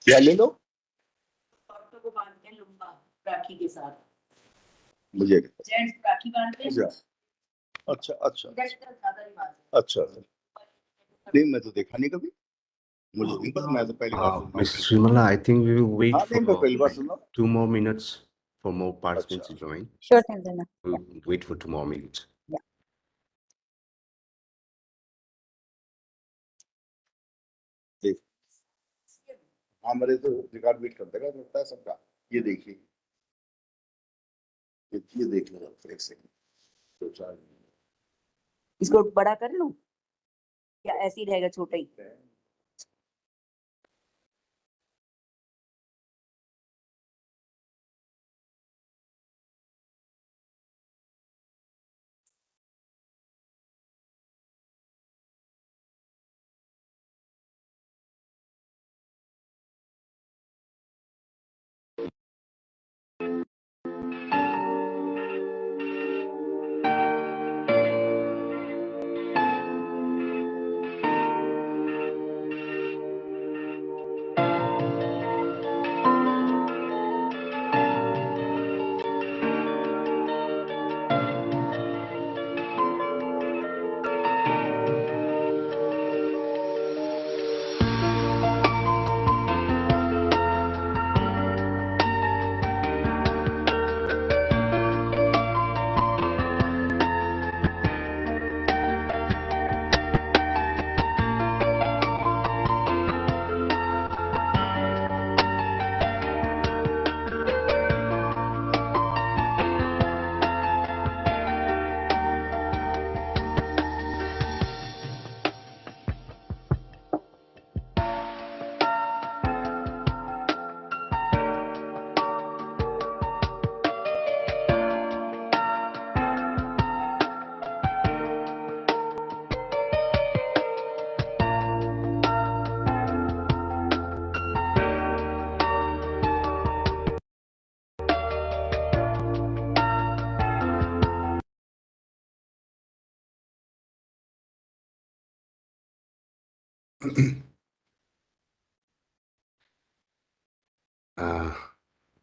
क्या ले लो राखी के साथ मुझे जेंट्स राखी बांधते हैं। अच्छा अच्छा अच्छा नहीं मैं तो देखा नहीं कभी मुझे नहीं पता मैं तो पहली बार सुन रहा हूँ Mrs. Srimala, I think we will wait हाँ नहीं मैं पहली बार for सुन रहा हूँ 2 more minutes for more participants to join. Sure, Tanzana. We'll wait for 2 more minutes. देख हाँ मेरे तो रिकॉर्ड बीट करते का लगता है सबका ये देखिए ये देख लो एक सेकंड तो चार इसको बड़ा कर लूं या ऐसे ही रहेगा छोटा ही?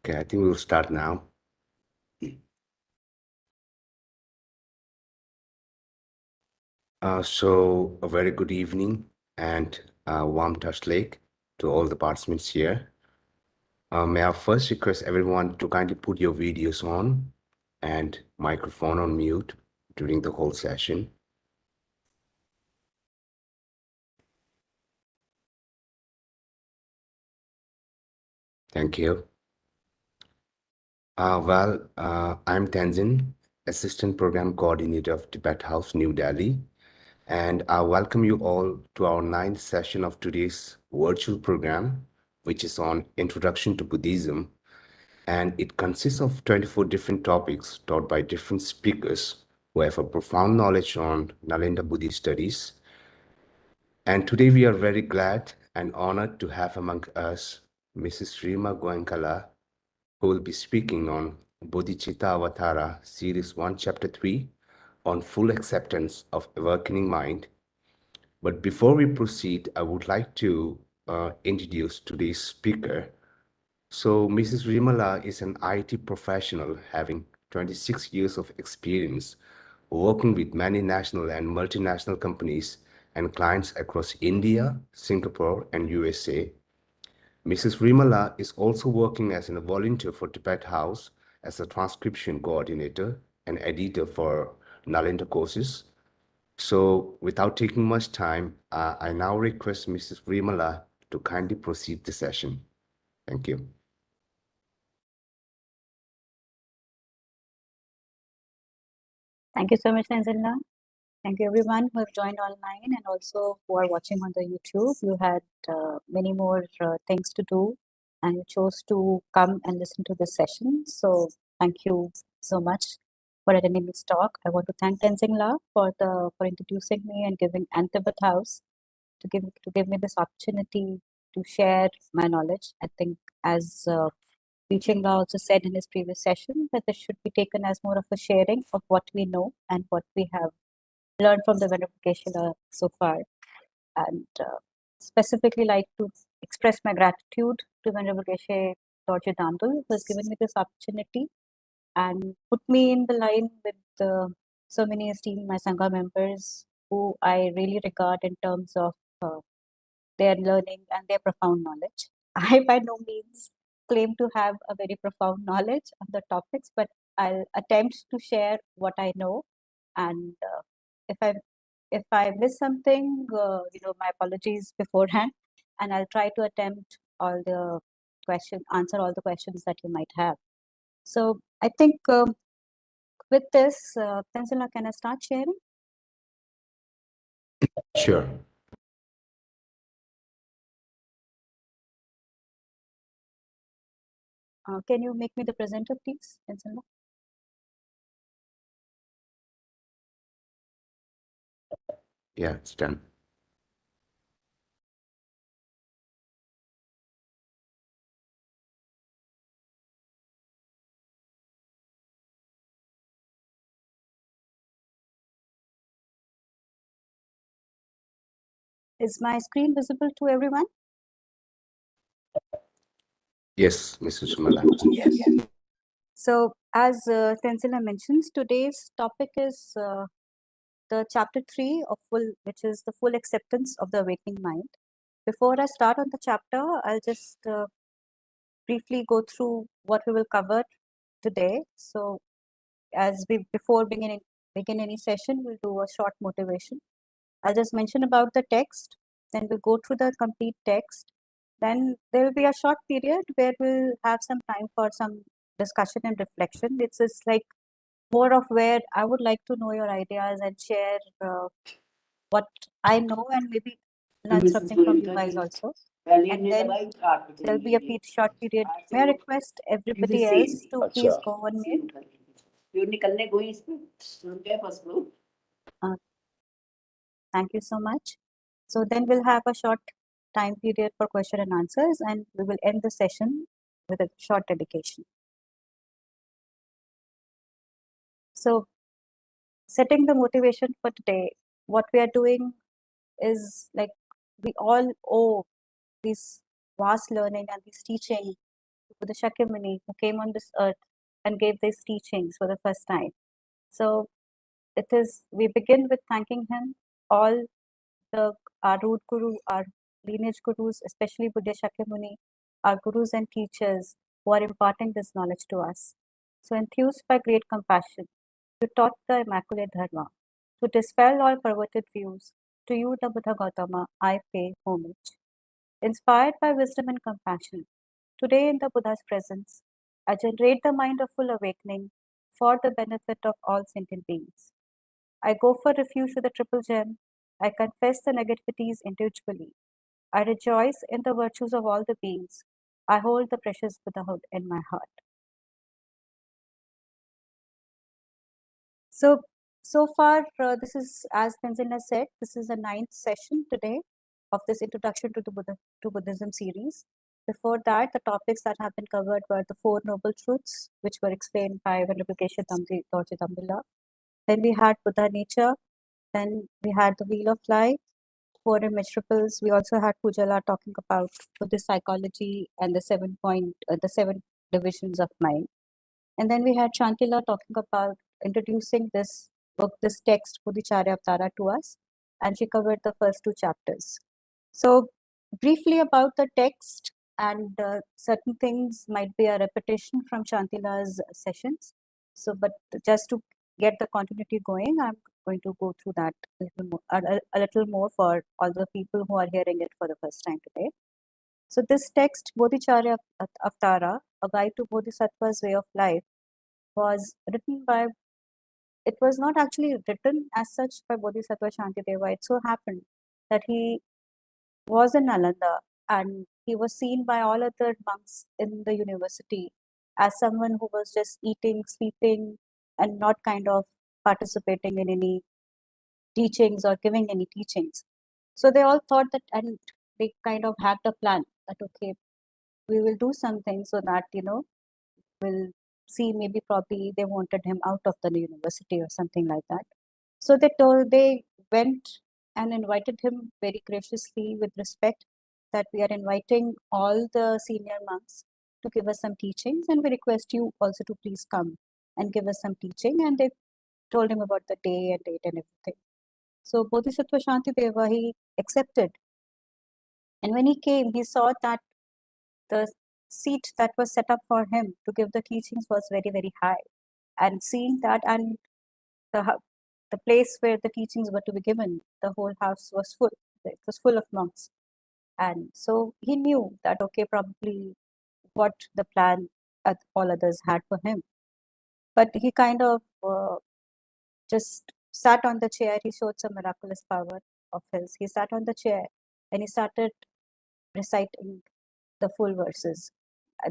Okay, I think we'll start now. So a very good evening and warm touch lake to all the participants here. May I first request everyone to kindly put your videos on and microphone on mute during the whole session. Thank you. I'm Tenzin, Assistant Program Coordinator of Tibet House, New Delhi, and I welcome you all to our 9th session of today's virtual program, which is on Introduction to Buddhism, and it consists of 24 different topics taught by different speakers who have a profound knowledge on Nalanda Buddhist Studies. And today we are very glad and honored to have among us Mrs. Rima Goenkala, who will be speaking on Bodhicaryavatara, Series 1, Chapter 3, on full acceptance of awakening mind. But before we proceed, I would like to introduce today's speaker. So Mrs. Rimala is an IT professional having 26 years of experience working with many national and multinational companies and clients across India, Singapore, and USA. Mrs. Rimala is also working as a volunteer for Tibet House as a transcription coordinator and editor for Nalanda courses. So without taking much time, I now request Mrs. Rimala to kindly proceed the session. Thank you. Thank you so much, Tanzana. Thank you everyone who have joined online and also who are watching on the YouTube. You had many more things to do and you chose to come and listen to this session. So thank you so much for attending this talk. I want to thank Tenzing La for introducing me and giving Tibet House to give me this opportunity to share my knowledge. I think as Teaching Law also said in his previous session that this should be taken as more of a sharing of what we know and what we have learned from the Venerable Geshe so far, and specifically like to express my gratitude to Venerable Geshe Dorje Dandul, who has given me this opportunity and put me in the line with so many esteemed my Sangha members who I really regard in terms of their learning and their profound knowledge. I by no means claim to have a very profound knowledge of the topics, but I'll attempt to share what I know. And if I miss something, my apologies beforehand, and I'll try to attempt all the answer all the questions that you might have. So I think with this, Tanzila, can I start sharing? Sure. Can you make me the presenter, please, Tanzila? Yeah, it's done. Is my screen visible to everyone? Yes, Mr. Sumala. Yes. So, as Tanzila mentions, today's topic is the chapter 3 of which is the full acceptance of the awakening mind. Before I start on the chapter, I'll just briefly go through what we will cover today. So, as we before begin any session, we'll do a short motivation. I'll just mention about the text, then we'll go through the complete text. Then there will be a short period where we'll have some time for some discussion and reflection. It's just like more of where I would like to know your ideas and share what I know and maybe learn something from you guys also. And then there'll be a short period. May I request everybody else to please go on mute? Thank you so much. So then we'll have a short time period for question and answers, and we will end the session with a short dedication. So setting the motivation for today, what we are doing is like we all owe this vast learning and this teaching to the Shakyamuni who came on this earth and gave these teachings for the first time. So we begin with thanking him, all our root guru, our lineage gurus, especially Buddha Shakyamuni, our gurus and teachers who are imparting this knowledge to us. So enthused by great compassion, you taught the immaculate dharma. To dispel all perverted views, to you, the Buddha Gautama, I pay homage. Inspired by wisdom and compassion, today in the Buddha's presence, I generate the mind of full awakening for the benefit of all sentient beings. I go for refuge to the triple gem. I confess the negativities individually. I rejoice in the virtues of all the beings. I hold the precious Buddhahood in my heart. So far, this is, as Tenzin said, this is the 9th session today of this Introduction to Buddhism series. Before that, the topics that have been covered were the 4 Noble Truths, which were explained by Venerable Geshe Dorje Dandul. Then we had Buddha Nature. Then we had the Wheel of Life, 4 immeasurables. We also had Pujala talking about Buddhist psychology and the 7 divisions of mind. And then we had Shantila talking about introducing this book, this text, Bodhicaryavatara, to us, and she covered the first 2 chapters. So, briefly about the text, and certain things might be a repetition from Shantila's sessions. So, but just to get the continuity going, I'm going to go through that a little more for all the people who are hearing it for the first time today. So, this text, Bodhicaryavatara, a guide to Bodhisattva's way of life, was written by, it was not actually written as such by Bodhisattva Shantideva. It so happened that he was in Nalanda and he was seen by all other monks in the university as someone who was just eating, sleeping, and not kind of participating in any teachings or giving any teachings. So they all thought that, and they kind of had a plan that, okay, we will do something so that, we'll see, maybe probably they wanted him out of the university or something like that. So they went and invited him very graciously with respect that we are inviting all the senior monks to give us some teachings, and we request you also to please come and give us some teaching. And they told him about the day and date and everything. So Bodhisattva Shantideva, he accepted. And when he came, he saw that the seat that was set up for him to give the teachings was very, very high. And seeing that, and the place where the teachings were to be given, the whole house was full. It was full of monks. And so he knew that, okay, probably what the plan all others had for him. But he kind of just sat on the chair. He showed some miraculous power of his. He sat on the chair and he started reciting the full verses.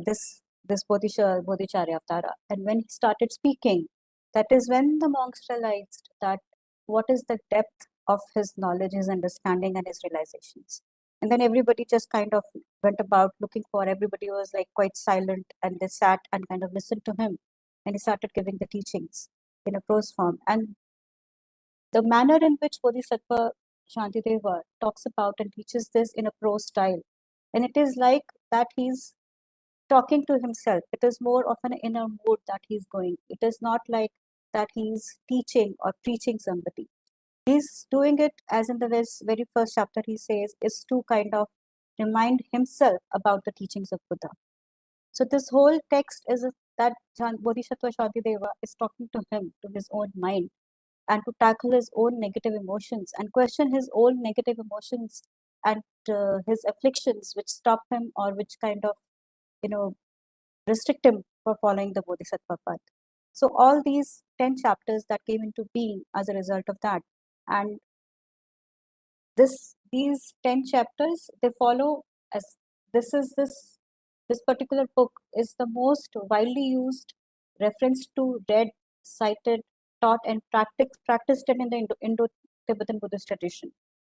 This Bodhicaryavatara. And when he started speaking, that is when the monks realized that what is the depth of his knowledge, his understanding, and his realizations. And then everybody just kind of went about looking for. Everybody was like quite silent, and they sat and kind of listened to him. And he started giving the teachings in a prose form. And the manner in which Bodhisattva Shantideva talks about and teaches this in a prose style, and it is like that he's talking to himself. It is more of an inner mood that he's going. It is not like that he's teaching or preaching somebody. He's doing it, as in the very first chapter he says, is to kind of remind himself about the teachings of Buddha. So this whole text is that Bodhisattva Shantideva is talking to him, to his own mind, and to tackle his own negative emotions and question his own negative emotions and his afflictions which stop him or which kind of restrict him for following the Bodhisattva path. So all these 10 chapters that came into being as a result of that, and these 10 chapters, they follow as this particular book is the most widely used, reference to, read, cited, taught, and practiced in the Indo-Tibetan Buddhist tradition,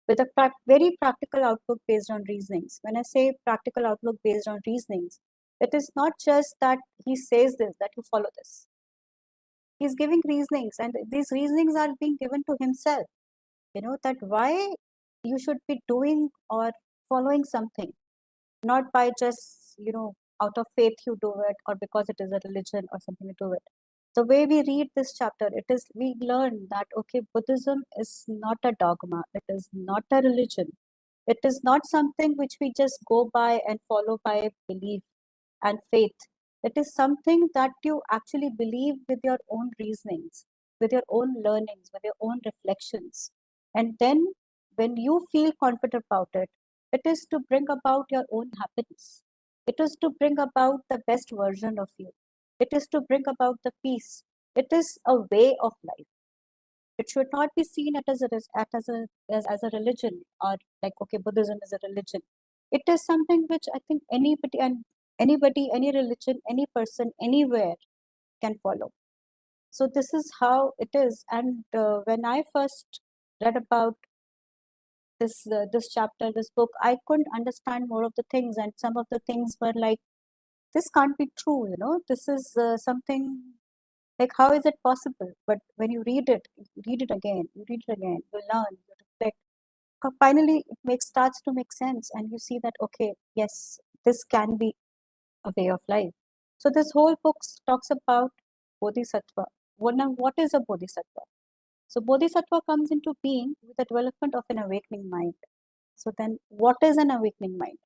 with a very practical outlook based on reasonings. When I say practical outlook based on reasonings, it is not just that he says this, that you follow this. He's giving reasonings, and these reasonings are being given to himself, that why you should be doing or following something, not by just, out of faith you do it or because it is a religion or something you do it. The way we read this chapter, we learn that, okay, Buddhism is not a dogma. It is not a religion. It is not something which we just go by and follow by belief and faith. It is something that you actually believe with your own reasonings, with your own learnings, with your own reflections. And then when you feel confident about it, it is to bring about your own happiness. It is to bring about the best version of you. It is to bring about the peace. It is a way of life. It should not be seen as a religion, or like, okay, Buddhism is a religion. It is something which I think anybody, any religion, any person, anywhere can follow. So this is how it is. And when I first read about this chapter, this book, I couldn't understand more of the things, and some of the things were like, this can't be true. This is something like, how is it possible? But when you read it again, you learn, you reflect. Finally, it starts to make sense, and you see that, okay, yes, this can be a way of life. So this whole book talks about Bodhisattva. What is a Bodhisattva? So Bodhisattva comes into being with the development of an awakening mind. So then, what is an awakening mind?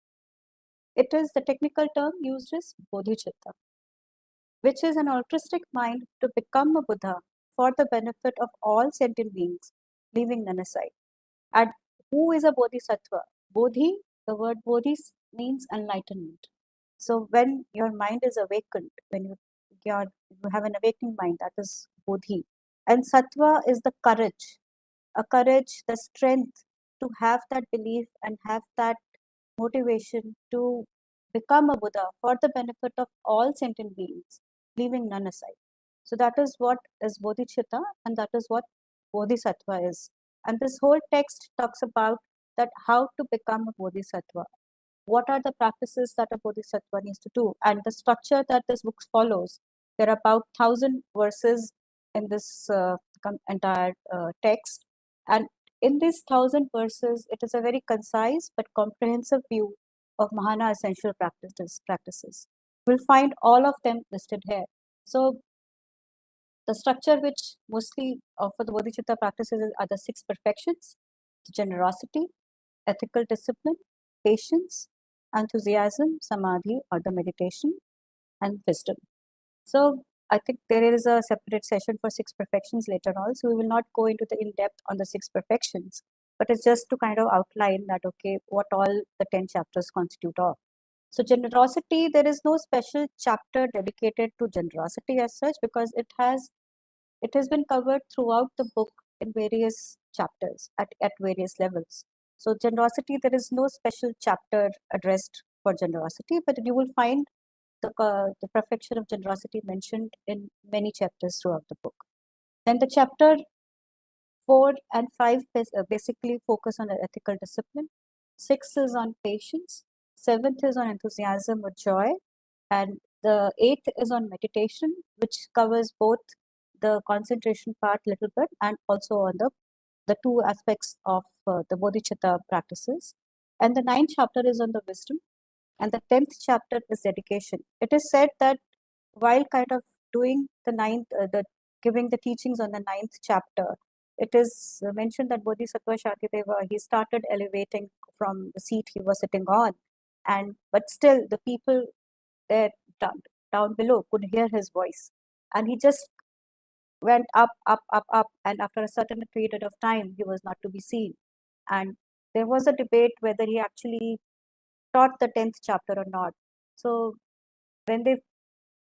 It is, the technical term used is bodhicitta, which is an altruistic mind to become a Buddha for the benefit of all sentient beings, leaving none aside. And who is a Bodhisattva? Bodhi, the word Bodhi means enlightenment. So when your mind is awakened, when you have an awakening mind, that is Bodhi. And Sattva is the courage, the strength to have that belief and have that motivation to become a Buddha for the benefit of all sentient beings, leaving none aside. So that is what is bodhicitta, and that is what bodhisattva is. And this whole text talks about that how to become a bodhisattva. What are the practices that a bodhisattva needs to do? And the structure that this book follows, there are about 1,000 verses in this entire text. And in these 1,000 verses, it is a very concise but comprehensive view of Mahana essential practices. We'll find all of them listed here. So the structure which mostly for the bodhicitta practices are the 6 perfections: generosity, ethical discipline, patience, enthusiasm, samadhi or the meditation, and wisdom. So I think there is a separate session for 6 perfections later on. So we will not go into the in-depth on the 6 perfections, but it's just to kind of outline that, okay, what all the 10 chapters constitute of. So generosity, there is no special chapter dedicated to generosity as such, because it has been covered throughout the book in various chapters at various levels. So generosity, there is no special chapter addressed for generosity, but you will find the perfection of generosity mentioned in many chapters throughout the book. Then the chapter 4 and 5 basically focus on ethical discipline. 6 is on patience. 7th is on enthusiasm or joy. And the 8th is on meditation, which covers both the concentration part a little bit and also on the 2 aspects of the bodhicitta practices. And the 9th chapter is on the wisdom. And the 10th chapter is dedication. It is said that while kind of doing the giving the teachings on the 9th chapter, it is mentioned that Bodhisattva Shantideva, he started elevating from the seat he was sitting on, but still the people there down below could hear his voice, and he just went up, and after a certain period of time, he was not to be seen. And there was a debate whether he actually taught the 10th chapter or not. So when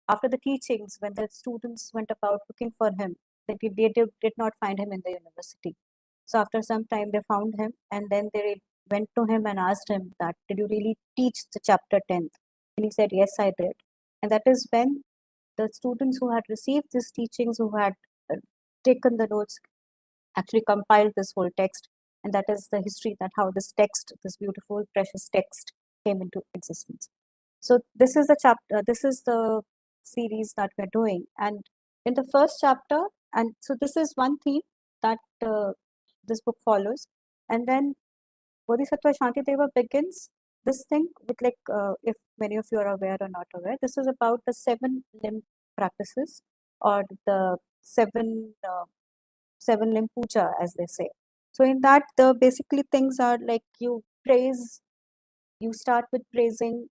after the teachings, when the students went about looking for him, they did not find him in the university. So after some time, they found him, and then they went to him and asked him that, did you really teach the chapter 10th? And he said, yes, I did. And that is when the students who had received these teachings, who had taken the notes, actually compiled this whole text. And that is the history, that how this text, this beautiful, precious text, came into existence. So this is the chapter, this is the series that we're doing. And in the first chapter, and so this is one theme that this book follows. And then Bodhisattva Shantideva begins this thing with, like, if many of you are aware or not aware, this is about the 7 limb practices, or the 7 limb puja, as they say. So in that, the basically things are like, you start with praising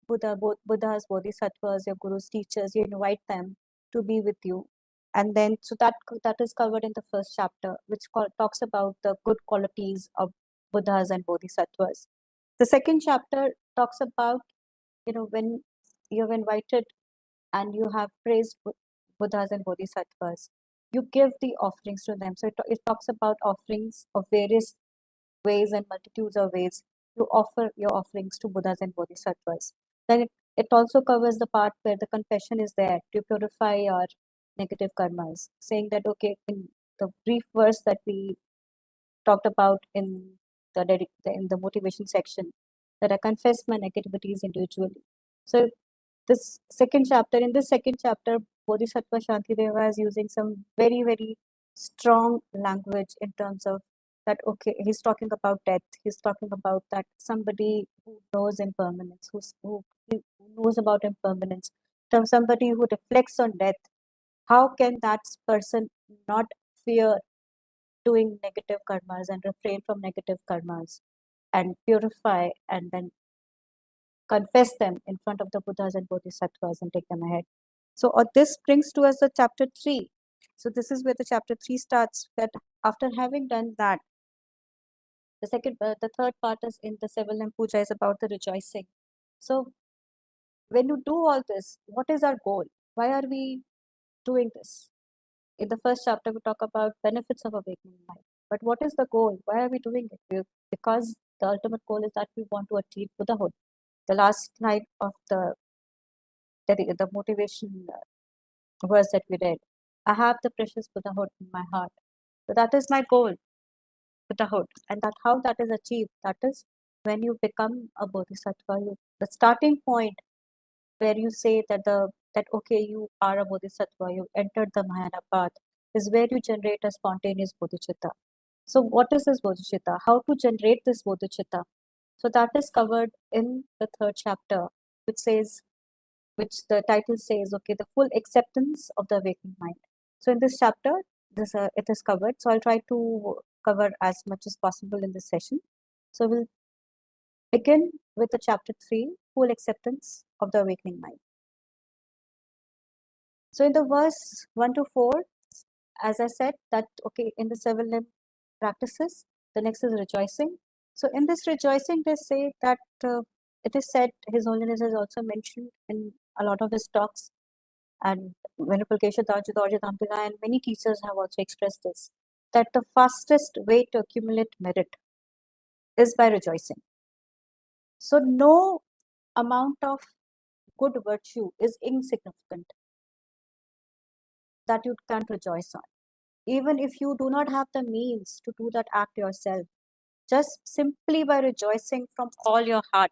Buddhas, Bodhisattvas, your gurus, teachers. You invite them to be with you, and then so that is covered in the first chapter, which talks about the good qualities of Buddhas and Bodhisattvas. The second chapter talks about, when you've invited and you have praised Buddhas and Bodhisattvas, you give the offerings to them. So it talks about offerings of various ways and multitudes of ways you offer your offerings to Buddhas and Bodhisattvas. Then it also covers the part where the confession is there to purify your negative karmas, saying that, okay, in the brief verse that we talked about in the motivation section, that I confess my negativities individually. So in this second chapter, Bodhisattva Shantideva is using some very, very strong language in terms of that, okay, he's talking about death. He's talking about that somebody who knows impermanence, who knows about impermanence, somebody who reflects on death. How can that person not fear doing negative karmas and refrain from negative karmas and purify and then confess them in front of the Buddhas and Bodhisattvas and take them ahead? So this brings to us the chapter 3. So this is where the chapter 3 starts, that after having done that, the third part is in the 7 limb puja is about the rejoicing. So when you do all this, what is our goal? Why are we doing this? In the first chapter, we talk about benefits of awakening life. But what is the goal? Why are we doing it? Because the ultimate goal is that we want to achieve Buddhahood. The last line of the motivation verse that we read, I have the precious Buddhahood in my heart. So that is my goal, Buddhahood. And that how that is achieved, that is when you become a Bodhisattva. The starting point where you say that okay, you are a Bodhisattva, you entered the Mahayana path. is where you generate a spontaneous bodhicitta. So what is this bodhicitta? How to generate this bodhicitta? So that is covered in the third chapter, which the title says, okay, the full acceptance of the awakening mind. So in this chapter, it is covered. So I'll try to cover as much as possible in this session. So we'll begin with the chapter 3, full acceptance of the awakening mind. So in the verse 1 to 4, as I said, that okay, in the 7 limb practices, the next is rejoicing. So in this rejoicing, they say that it is said, His Holiness has also mentioned in a lot of his talks, and Venerable Keshav Dampila and many teachers have also expressed this, that the fastest way to accumulate merit is by rejoicing. So no amount of good virtue is insignificant that you can't rejoice on. Even if you do not have the means to do that act yourself, just simply by rejoicing from all your heart,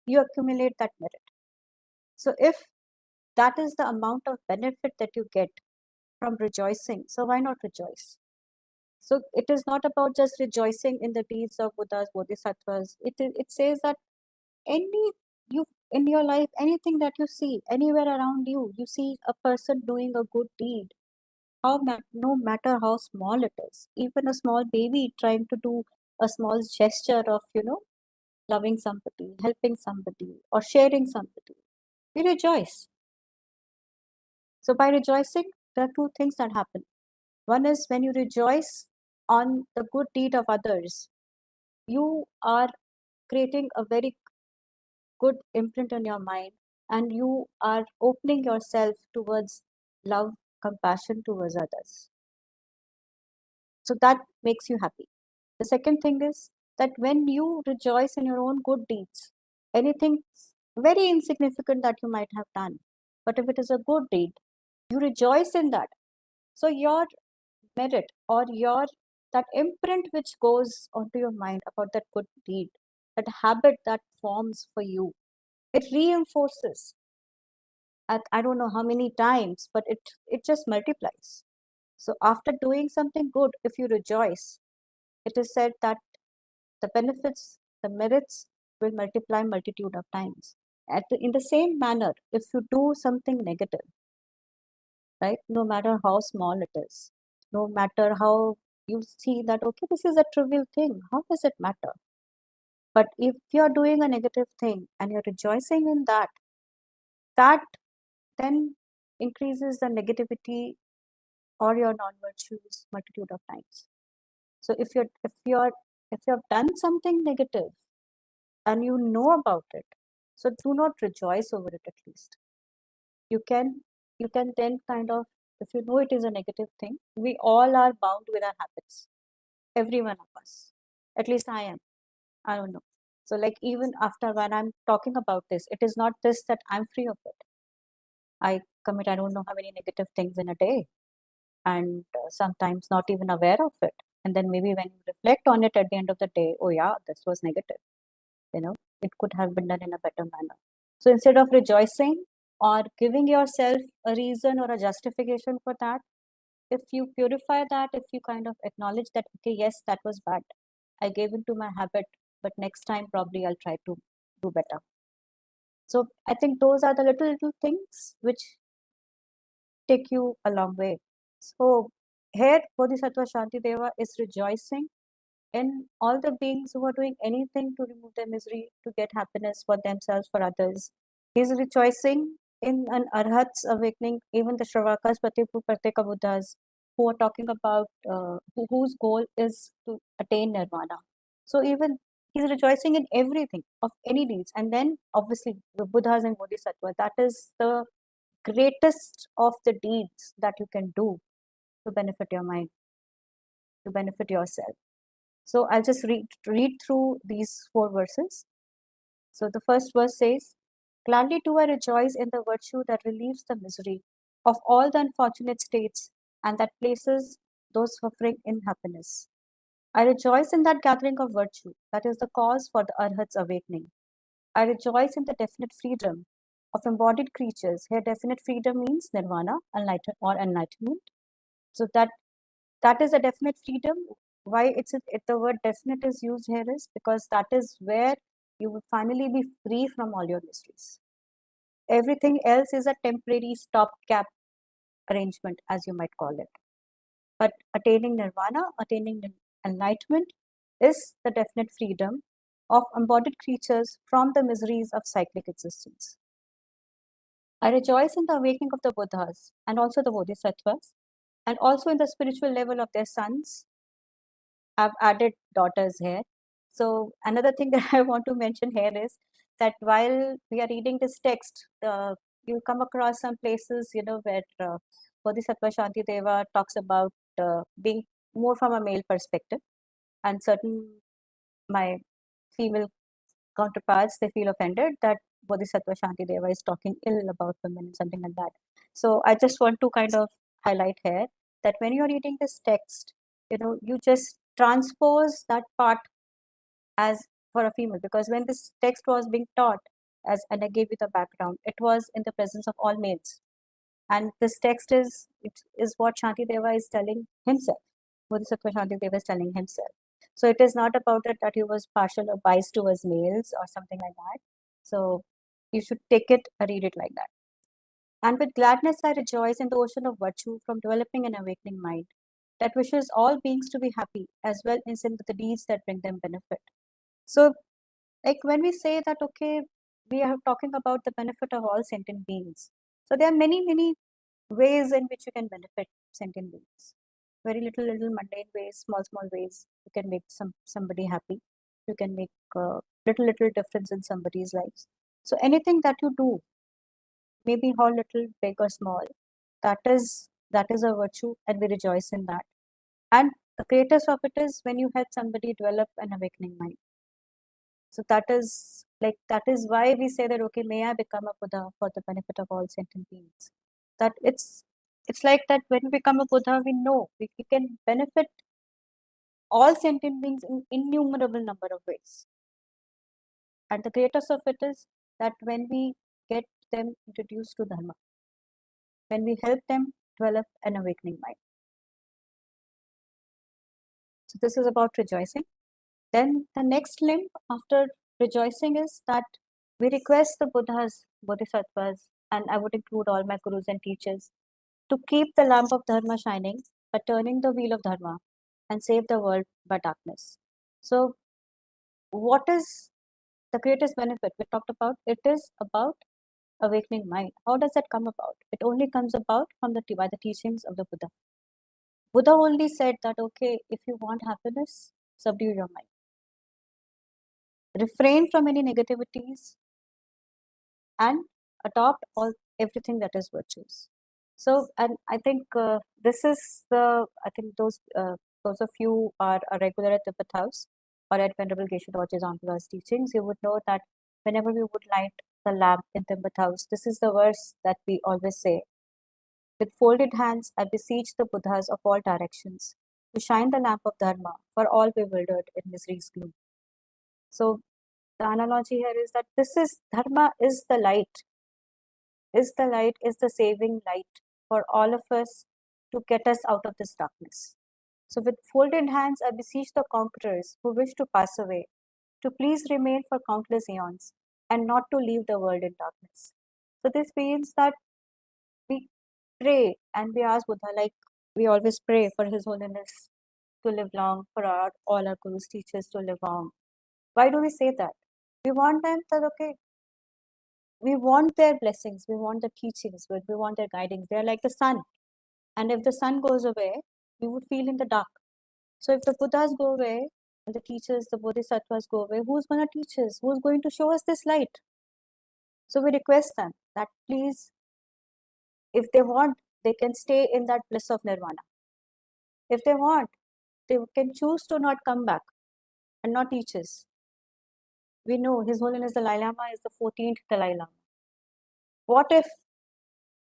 you accumulate that merit. So if that is the amount of benefit that you get from rejoicing, so why not rejoice? So it is not about just rejoicing in the deeds of Buddhas, Bodhisattvas. It says that in your life, anything that you see, anywhere around you, you see a person doing a good deed, no matter how small it is, even a small baby trying to do a small gesture of, loving somebody, helping somebody, or sharing somebody, we rejoice. So by rejoicing, there are 2 things that happen. One is when you rejoice on the good deed of others, you are creating a very good imprint on your mind, and you are opening yourself towards love, compassion towards others. So that makes you happy. The second thing is that when you rejoice in your own good deeds, anything very insignificant that you might have done, but if it is a good deed, you rejoice in that. So your merit or that imprint which goes onto your mind about that good deed, that habit that forms for you, it reinforces at I don't know how many times, but it just multiplies. So after doing something good, if you rejoice, it is said that the benefits, the merits will multiply multitude of times. In the same manner, if you do something negative, right, no matter how small it is, no matter how you see that, okay, this is a trivial thing, how does it matter? But if you're doing a negative thing and you're rejoicing in that then increases the negativity or your non-virtues multitude of times. So if you have done something negative and you know about it, so do not rejoice over it. At least you can then kind of, if you know it is a negative thing, we all are bound with our habits, every one of us, at least I am. I don't know. So like even after when I'm talking about this, it is not this that I'm free of it. I commit I don't know how many negative things in a day, and sometimes not even aware of it. And then maybe when you reflect on it at the end of the day, oh yeah, this was negative. It could have been done in a better manner. So instead of rejoicing or giving yourself a reason or a justification for that, if you purify that, if you kind of acknowledge that, okay, yes, that was bad, I gave into my habit, but next time probably I'll try to do better. So I think those are the little things which take you a long way. So here Bodhisattva Shantideva is rejoicing in all the beings who are doing anything to remove their misery, to get happiness for themselves, for others. He is rejoicing in an Arhat's awakening, even the Shravakas, Pratyeka Buddhas, who are talking about whose goal is to attain nirvana. So even he's rejoicing in everything of any deeds. And then obviously the Buddhas and Bodhisattva, that is the greatest of the deeds that you can do to benefit your mind, to benefit yourself. So I'll just read through these 4 verses. So the first verse says, "Gladly do I rejoice in the virtue that relieves the misery of all the unfortunate states and that places those suffering in happiness. I rejoice in that gathering of virtue that is the cause for the Arhat's awakening. I rejoice in the definite freedom of embodied creatures." Here definite freedom means nirvana, enlightenment, So that is a definite freedom. Why the word definite is used here is because that is where you will finally be free from all your mysteries. Everything else is a temporary stopgap arrangement, as you might call it. But attaining nirvana, attaining enlightenment, is the definite freedom of embodied creatures from the miseries of cyclic existence. I rejoice in the awakening of the Buddhas and also the Bodhisattvas, and also in the spiritual level of their sons. I've added daughters here. So another thing that I want to mention here is that while we are reading this text, you come across some places, where Bodhisattva Shantideva talks about being more from a male perspective, and certain my female counterparts, they feel offended that Bodhisattva Shantideva is talking ill about women, something like that. So I just want to kind of highlight here that when you're reading this text, you just transpose that part as for a female, because when this text was being taught, and I gave you the background, it was in the presence of all males. And this text is what Shantideva is telling himself. Bodhisattva Shantideva is telling himself. So it is not about it that he was partial or biased towards males or something like that. So you should take it or read it like that. And with gladness I rejoice in the ocean of virtue from developing an awakening mind that wishes all beings to be happy as well as in the deeds that bring them benefit. So like when we say that, okay, we are talking about the benefit of all sentient beings. So there are many, many ways in which you can benefit sentient beings. Very little mundane ways, small ways. You can make somebody happy. You can make little difference in somebody's lives. So anything that you do, maybe how little, big or small, that is a virtue, and we rejoice in that. And the greatest of it is when you help somebody develop an awakening mind. So that is why we say that, okay, may I become a Buddha for the benefit of all sentient beings. That it's like that when we become a Buddha, we know we can benefit all sentient beings in innumerable number of ways. And the greatest of it is that when we get them introduced to Dharma, when we help them develop an awakening mind. So this is about rejoicing. Then the next limb after rejoicing is that we request the Buddhas, Bodhisattvas, and I would include all my gurus and teachers, to keep the lamp of Dharma shining by turning the wheel of Dharma and save the world by darkness. So what is the greatest benefit we talked about? It is about awakening mind. How does that come about? It only comes about by the teachings of the Buddha. Buddha only said that, okay, if you want happiness, subdue your mind. Refrain from any negativities and adopt everything that is virtues. So, and I think this is I think those of you who are a regular at Tibet House or at Venerable Geshe Dorje's Ampala's teachings, you would know that whenever we would light the lamp in Tibet House, this is the verse that we always say. With folded hands, I beseech the Buddhas of all directions to shine the lamp of Dharma for all bewildered in misery's gloom. So the analogy here is that Dharma is the light, is the saving light for all of us to get us out of this darkness. So with folded hands, I beseech the conquerors who wish to pass away to please remain for countless eons and not to leave the world in darkness. So this means that we pray and we ask Buddha, like we always pray for His Holiness to live long, for all our gurus, teachers to live long. Why do we say that? We want them that, okay, we want their blessings, we want their teachings, we want their guidings. They are like the sun. And if the sun goes away, we would feel in the dark. So if the Buddhas go away, and the teachers, the Bodhisattvas go away, who's going to teach us? Who's going to show us this light? So we request them that please, if they want, they can stay in that bliss of nirvana. If they want, they can choose to not come back and not teach us. We know His Holiness Dalai Lama is the 14th Dalai Lama. What if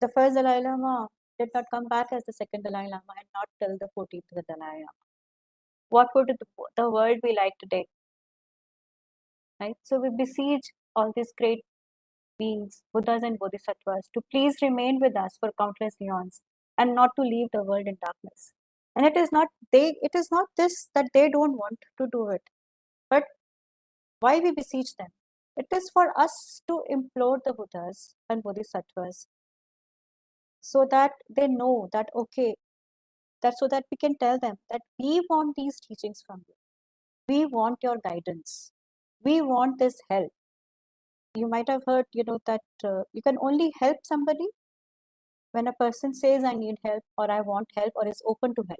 the first Dalai Lama did not come back as the second Dalai Lama and not till the 14th Dalai Lama? What would the world be like today? Right? So we beseech all these great beings, Buddhas and Bodhisattvas, to please remain with us for countless eons and not to leave the world in darkness. And it is not this that they don't want to do it, but why we beseech them. It is for us to implore the Buddhas and Bodhisattvas so that they know that, okay, that so that we can tell them that we want these teachings from you. We want your guidance. We want this help. You might have heard, that you can only help somebody when a person says, I need help, or I want help, or is open to help.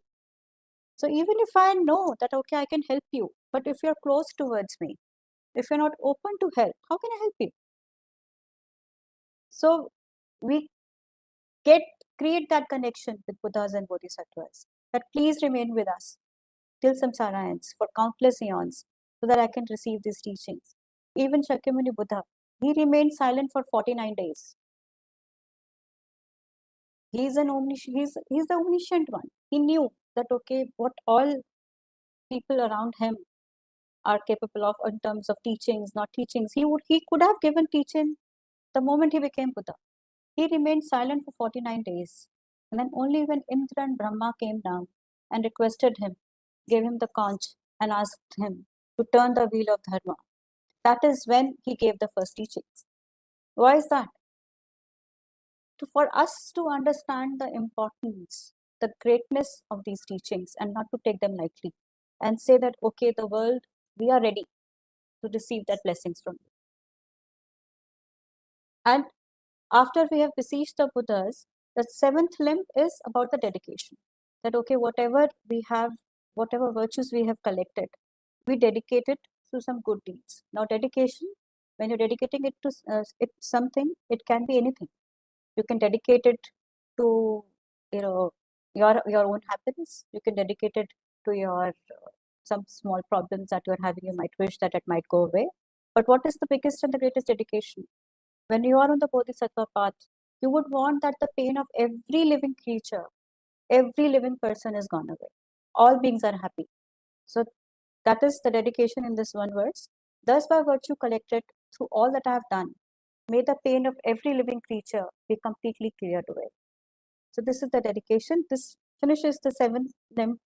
So even if I know that, okay, I can help you, but if you're close towards me, if you're not open to help, how can I help you? So we create that connection with Buddhas and Bodhisattvas, that please remain with us till samsara ends for countless eons, so that I can receive these teachings. Even Shakyamuni Buddha, he remained silent for 49 days. He's the omniscient one. He knew that, okay, what all people around him are capable of in terms of teachings, not teachings. He could have given teaching the moment he became Buddha. He remained silent for 49 days. And then only when Indra and Brahma came down and requested him, gave him the conch and asked him to turn the wheel of dharma, that is when he gave the first teachings. Why is that? For us to understand the importance, the greatness of these teachings, and not to take them lightly, and say that, okay, the world, we are ready to receive that blessings from you. And after we have beseeched the Buddhas, the seventh limb is about the dedication. That, okay, whatever we have, whatever virtues we have collected, we dedicate it to some good deeds. Now, dedication, when you're dedicating it to something, it can be anything. You can dedicate it to, your own happiness. You can dedicate it to your some small problems that you're having. You might wish that it might go away. But what is the biggest and the greatest dedication? When you are on the Bodhisattva path, you would want that the pain of every living creature, every living person is gone away. All beings are happy. So that is the dedication in this one verse. Thus, by virtue collected through all that I have done, may the pain of every living creature be completely cleared away. So this is the dedication. This finishes the 7 limb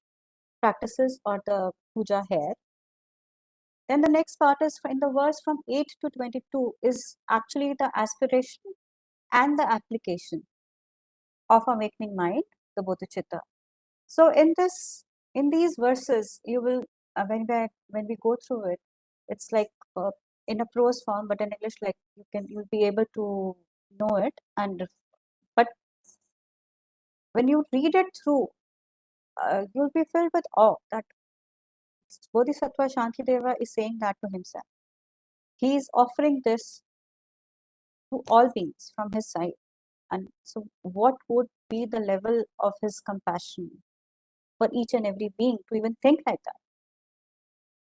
practices or the puja here. Then the next part is in the verse from 8 to 22 is actually the aspiration and the application of awakening mind, the bodhicitta. So in these verses, you will when we go through it, it's like in a prose form, but in English, like you'll be able to know it. But when you read it through, you'll be filled with awe that Bodhisattva Shantideva is saying that to himself. He is offering this to all beings from his side. And so what would be the level of his compassion for each and every being to even think like that?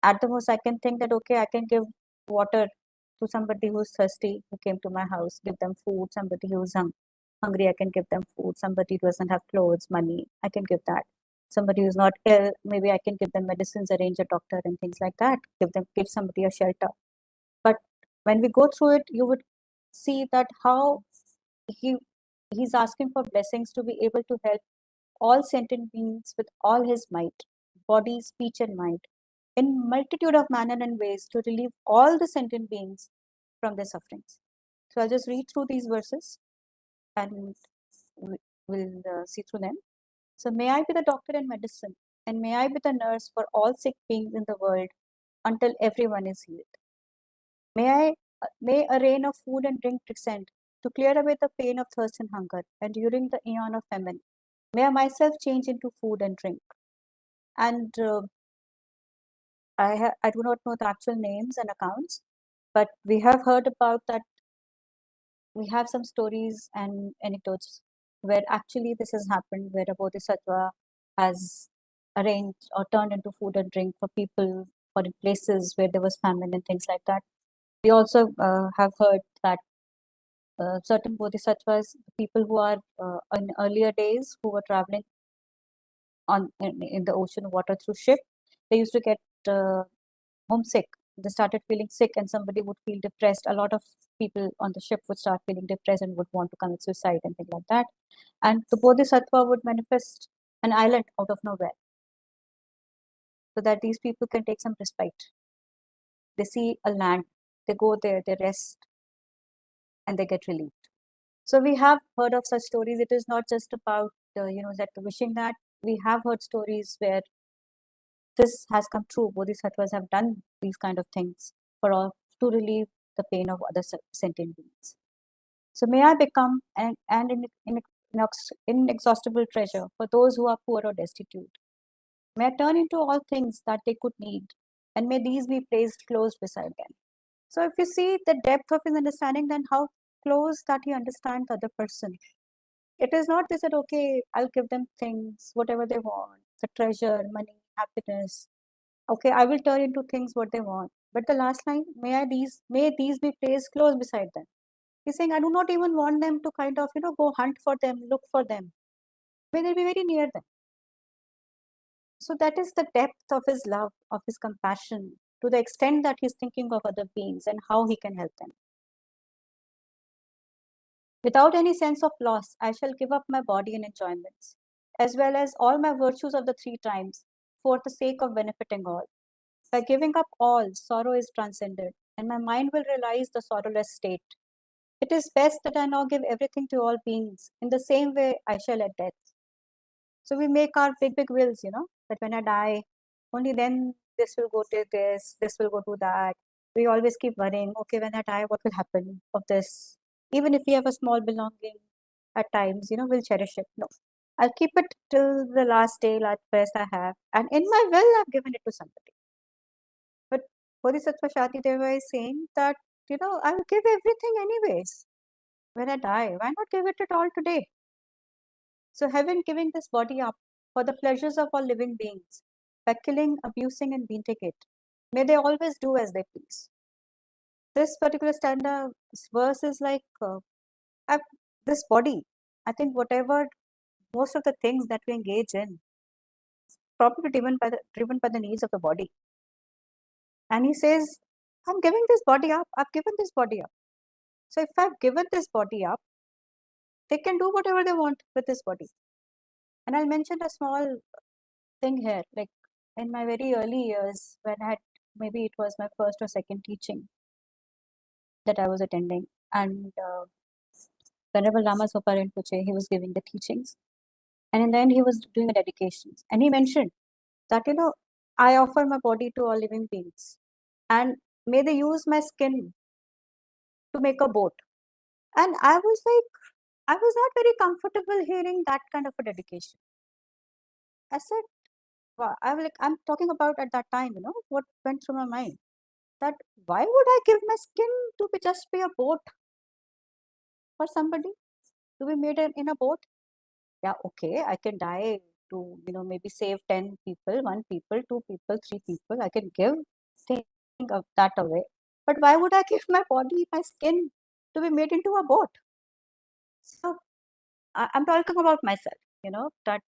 At the most, I can think that, okay, I can give water to somebody who's thirsty, who came to my house, give them food. Somebody who's hungry, I can give them food. Somebody who doesn't have clothes, money, I can give that. Somebody who's not ill, maybe I can give them medicines, arrange a doctor and things like that. Give somebody a shelter. But when we go through it, you would see that how he's asking for blessings to be able to help all sentient beings with all his might, body, speech, and mind, in multitude of manner and ways to relieve all the sentient beings from their sufferings. So I'll just read through these verses and we'll see through them. So may I be the doctor and medicine, and may I be the nurse for all sick beings in the world until everyone is healed. May a rain of food and drink descend to clear away the pain of thirst and hunger, and during the eon of famine, may I myself change into food and drink. And I do not know the actual names and accounts, but we have heard about that. We have some stories and anecdotes where actually this has happened, where a bodhisattva has arranged or turned into food and drink for people or in places where there was famine and things like that. We also have heard that certain bodhisattvas, people who are in earlier days who were traveling in the ocean water through ship, they used to get homesick they started feeling sick and somebody would feel depressed, a lot of people on the ship would start feeling depressed and would want to commit suicide and things like that. And the Bodhisattva would manifest an island out of nowhere so that these people can take some respite. They see a land, they go there, they rest, and they get relieved. So we have heard of such stories. It is not just about, that wishing that. We have heard stories where this has come true. Bodhisattvas have done these kind of things to relieve the pain of other sentient beings. So may I become an inexhaustible treasure for those who are poor or destitute. May I turn into all things that they could need, and may these be placed close beside them. So if you see the depth of his understanding, then how close that he understands the other person. It is not this that, okay, I'll give them things, whatever they want, the treasure, money, happiness. Okay, I will turn into things what they want. But the last line, may these be placed close beside them. He's saying, I do not even want them to kind of, go hunt for them, look for them. May they be very near them. So that is the depth of his love, of his compassion, to the extent that he's thinking of other beings and how he can help them. Without any sense of loss, I shall give up my body and enjoyments, as well as all my virtues of the 3 times, for the sake of benefiting all. By giving up all, sorrow is transcended, and my mind will realize the sorrowless state. It is best that I now give everything to all beings. In the same way, I shall at death. So we make our big wills, that when I die, only then this will go to this will go to that. We always keep worrying, okay, when I die, what will happen of this? Even if we have a small belonging, at times, we'll cherish it. No, I'll keep it till the last day, last best I have. And in my will, I've given it to somebody. But Bodhisattva Shantideva is saying that, I will give everything anyways. When I die, why not give it all today? So having given this body up for the pleasures of all living beings, by killing, abusing, and beating it, may they always do as they please. This particular verse is like, this body, I think whatever, most of the things that we engage in, probably driven by the needs of the body. And he says, I'm giving this body up, I've given this body up. So if I've given this body up, they can do whatever they want with this body. And I'll mention a small thing here, like in my very early years, when maybe it was my first or second teaching that I was attending, and Venerable Lama Zopa Rinpoche, he was giving the teachings, and in the end he was doing the dedications, and he mentioned that, I offer my body to all living beings, and may they use my skin to make a boat. And I was not very comfortable hearing that kind of a dedication. I said, wow, I'm talking about at that time, what went through my mind, that why would I give my skin to just be a boat for somebody, to be made in a boat? Yeah, okay, I can die to, maybe save 10 people, 1 people, 2 people, 3 people. I can give thing of that away. But why would I give my body, my skin, to be made into a boat? So I'm talking about myself, that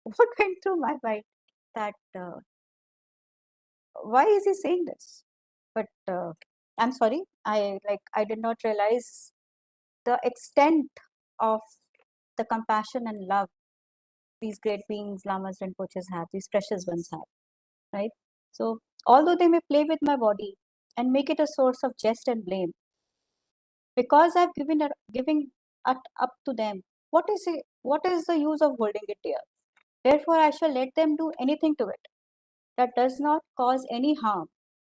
what went through my mind, that why is he saying this? But I'm sorry, I did not realize the extent of the compassion and love these great beings, lamas, rinpoches have, these precious ones have, right? So although they may play with my body and make it a source of jest and blame, because I've giving it up to them, what is the use of holding it dear? Therefore, I shall let them do anything to it that does not cause any harm.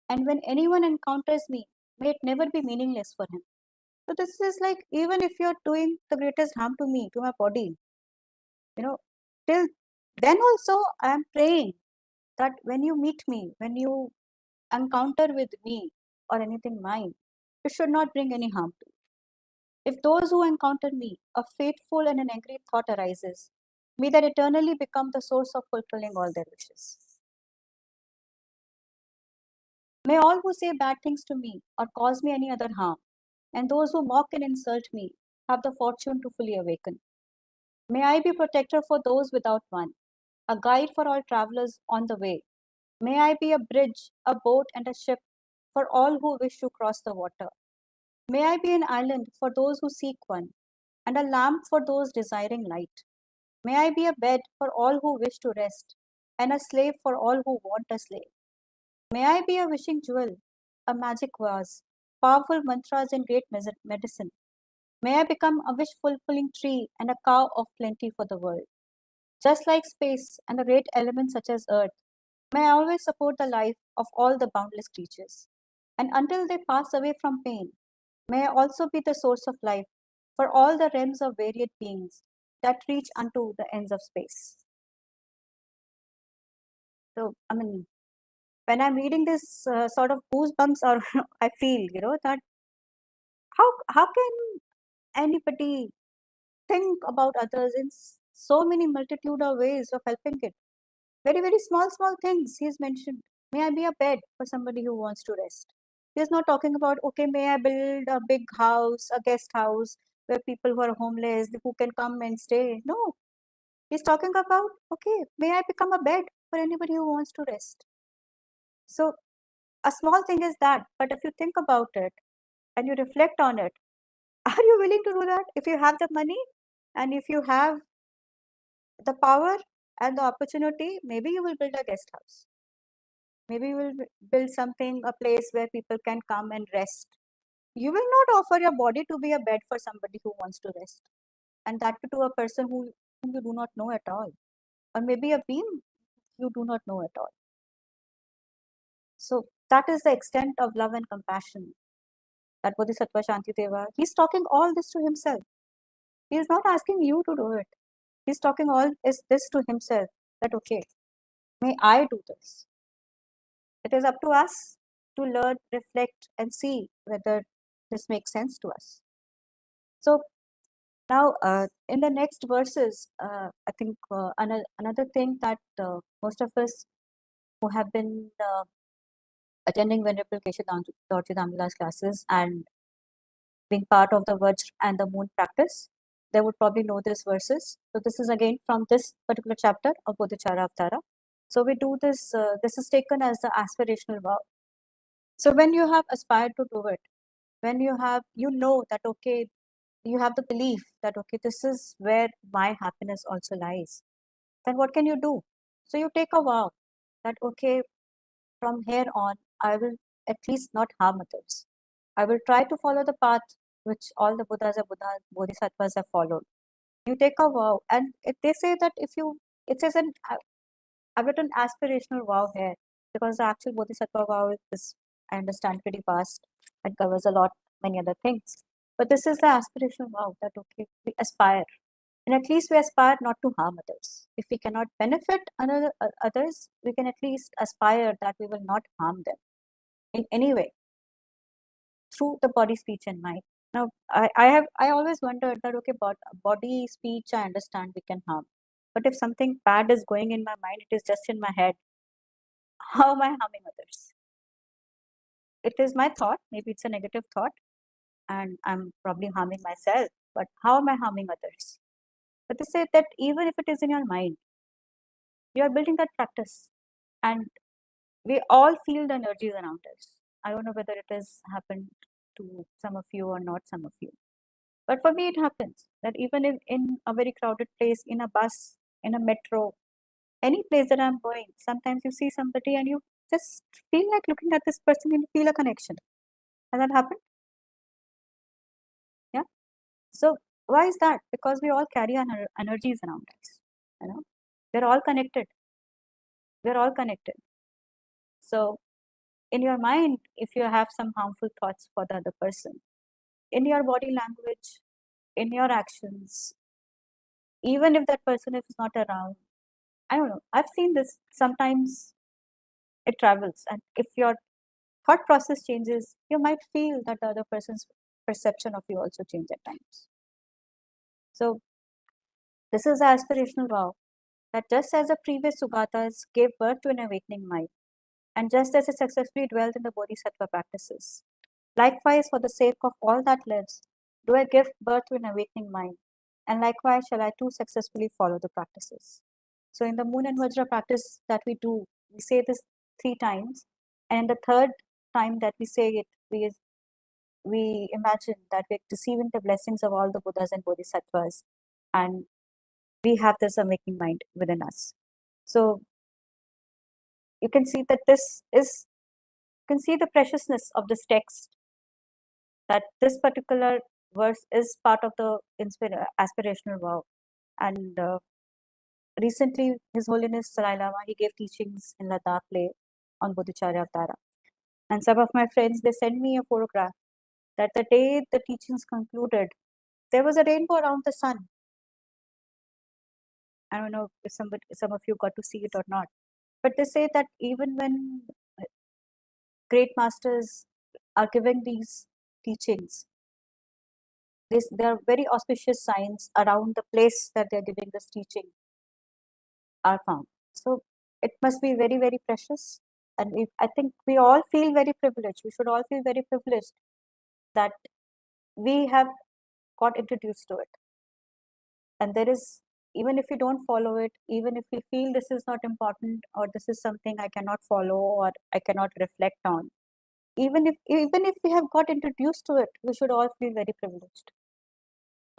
And when anyone encounters me, may it never be meaningless for him. So this is like, even if you're doing the greatest harm to me, to my body, till then also I am praying that when you meet me, when you encounter with me or anything mine, it should not bring any harm to you. If those who encounter me, a faithful and an angry thought arises, may that eternally become the source of fulfilling all their wishes. May all who say bad things to me or cause me any other harm, and those who mock and insult me, have the fortune to fully awaken. May I be protector for those without one, a guide for all travelers on the way. May I be a bridge, a boat, and a ship for all who wish to cross the water. May I be an island for those who seek one, and a lamp for those desiring light. May I be a bed for all who wish to rest, and a slave for all who want a slave. May I be a wishing jewel, a magic vase, powerful mantras and great medicine. May I become a wish-fulfilling tree and a cow of plenty for the world. Just like space and the great elements such as earth, may I always support the life of all the boundless creatures. And until they pass away from pain, may I also be the source of life for all the realms of varied beings that reach unto the ends of space. So, I mean, when I'm reading this sort of goosebumps, or I feel, that how can anybody think about others in so many multitude of ways of helping it? Very, very small things he's mentioned. May I be a bed for somebody who wants to rest. He's not talking about, okay, may I build a big house, a guest house, where people who are homeless, who can come and stay. No, he's talking about, okay, may I become a bed for anybody who wants to rest. So a small thing is that, but if you think about it and you reflect on it, are you willing to do that? If you have the money and if you have the power and the opportunity, maybe you will build a guest house. Maybe you will build something, a place where people can come and rest. You will not offer your body to be a bed for somebody who wants to rest. And that to a person whom you do not know at all. Or maybe a being you do not know at all. So that is the extent of love and compassion that Bodhisattva Shantideva, he's talking all this to himself. He is not asking you to do it. He's talking all this to himself, that okay, may I do this. It is up to us to learn, reflect, and see whether this makes sense to us. So now in the next verses, I think another thing that most of us who have been attending Venerable Keshe Dorji Damila's classes and being part of the Vajra and the Moon practice, they would probably know these verses. So this is again from this particular chapter of Bodhicaryavatara. So we do this, this is taken as the aspirational vow. So when you have aspired to do it, when you have, that, okay, you have the belief that, okay, this is where my happiness also lies, then what can you do? So you take a vow that, okay, from here on, I will at least not harm others. I will try to follow the path which all the Buddhas and Bodhisattvas have followed. You take a vow, and they say that it says I've written aspirational vow here because the actual Bodhisattva vow is, I understand, pretty vast and covers a lot, many other things. But this is the aspirational vow that, okay, we aspire. And at least we aspire not to harm others. If we cannot benefit others, we can at least aspire that we will not harm them in any way through the body, speech, and mind. Now, I always wondered that, okay, body, speech, I understand we can harm. But if something bad is going in my mind, it is just in my head, how am I harming others? It is my thought, maybe it's a negative thought, and I'm probably harming myself, but how am I harming others? But they say that even if it is in your mind, you are building that practice, and we all feel the energies around us. I don't know whether it has happened to some of you or not some of you. But for me, it happens that even in a very crowded place, in a bus, in a metro, any place that I'm going, sometimes you see somebody and you just feel like looking at this person and you feel a connection. Has that happened? Yeah. So why is that? Because we all carry our energies around us. We're all connected. We're all connected. So in your mind, if you have some harmful thoughts for the other person, in your body language, in your actions, even if that person is not around, I don't know, I've seen this, sometimes it travels, and if your thought process changes, you might feel that the other person's perception of you also change at times. So this is the aspirational vow that just as the previous Sugatas gave birth to an awakening mind, and just as it successfully dwelt in the Bodhisattva practices, likewise for the sake of all that lives, do I give birth to an awakening mind, and likewise shall I too successfully follow the practices. So in the Moon and Vajra practice that we do, we say this 3 times, and the third time that we say it, we imagine that we're receiving the blessings of all the Buddhas and Bodhisattvas, and we have this awakening mind within us. So you can see that you can see the preciousness of this text, that this particular verse is part of the aspirational vow. And recently, His Holiness Dalai Lama, he gave teachings in Ladakh Leh on Bodhicaryavatara. And some of my friends, they sent me a photograph that the day the teachings concluded, there was a rainbow around the sun. I don't know if some of you got to see it or not, but they say that even when great masters are giving these teachings, there are very auspicious signs around the place that they're giving this teaching are found. So it must be very, very precious. And I think we all feel very privileged. We should all feel very privileged that we have got introduced to it. And there is, even if we don't follow it, even if we feel this is not important, or this is something I cannot follow, or I cannot reflect on, even if we have got introduced to it, we should all feel very privileged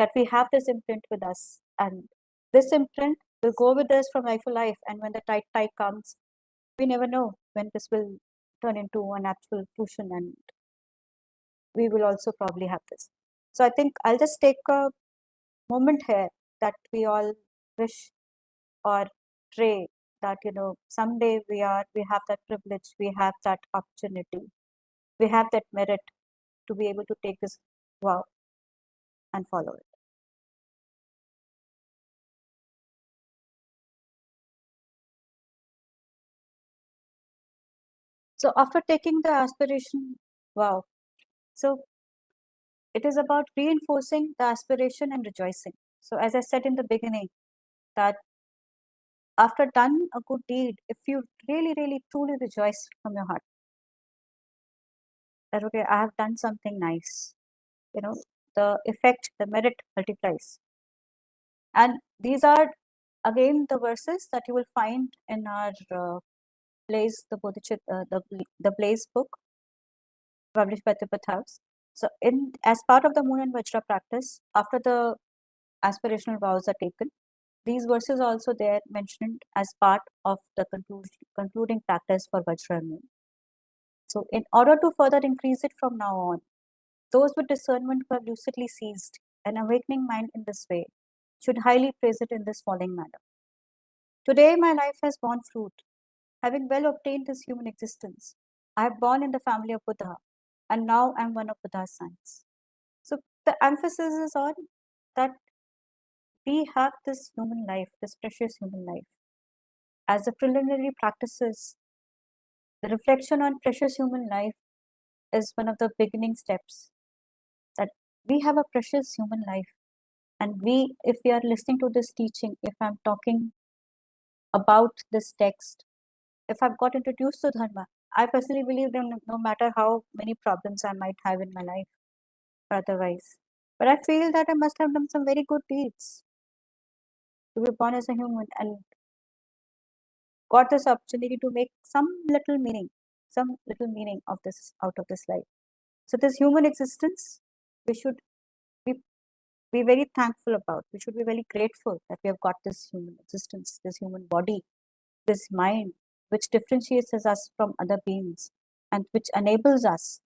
that we have this imprint with us, and this imprint will go with us from life to life. And when the time comes, we never know when this will turn into an actual fruition, and we will also probably have this. So I think I'll just take a moment here that we all wish or pray that someday we have that privilege, we have that opportunity, we have that merit to be able to take this vow and follow it. So after taking the aspiration vow, so it is about reinforcing the aspiration and rejoicing. So as I said in the beginning, that after done a good deed, if you really, really, truly rejoice from your heart, that okay, I have done something nice, the effect, the merit multiplies. And these are again the verses that you will find in our Blaze, the Blaze book, published by Tibet House. So as part of the Moon and Vajra practice, after the aspirational vows are taken, these verses are also there mentioned as part of the concluding practice for Vajra and Moon. So in order to further increase it from now on, those with discernment who have lucidly seized an awakening mind in this way should highly praise it in this following manner. Today my life has borne fruit. Having well obtained this human existence, I have born in the family of Buddha, and now I am one of Buddha's sons. So the emphasis is on that we have this human life, this precious human life. As the preliminary practices, the reflection on precious human life is one of the beginning steps, that we have a precious human life. And if we are listening to this teaching, if I'm talking about this text, if I've got introduced to Dharma, I personally believe that no matter how many problems I might have in my life or otherwise, but I feel that I must have done some very good deeds to be born as a human and got this opportunity to make some little meaning of this out of this life. So this human existence, we should be very thankful about. We should be very grateful that we have got this human existence, this human body, this mind, which differentiates us from other beings and which enables us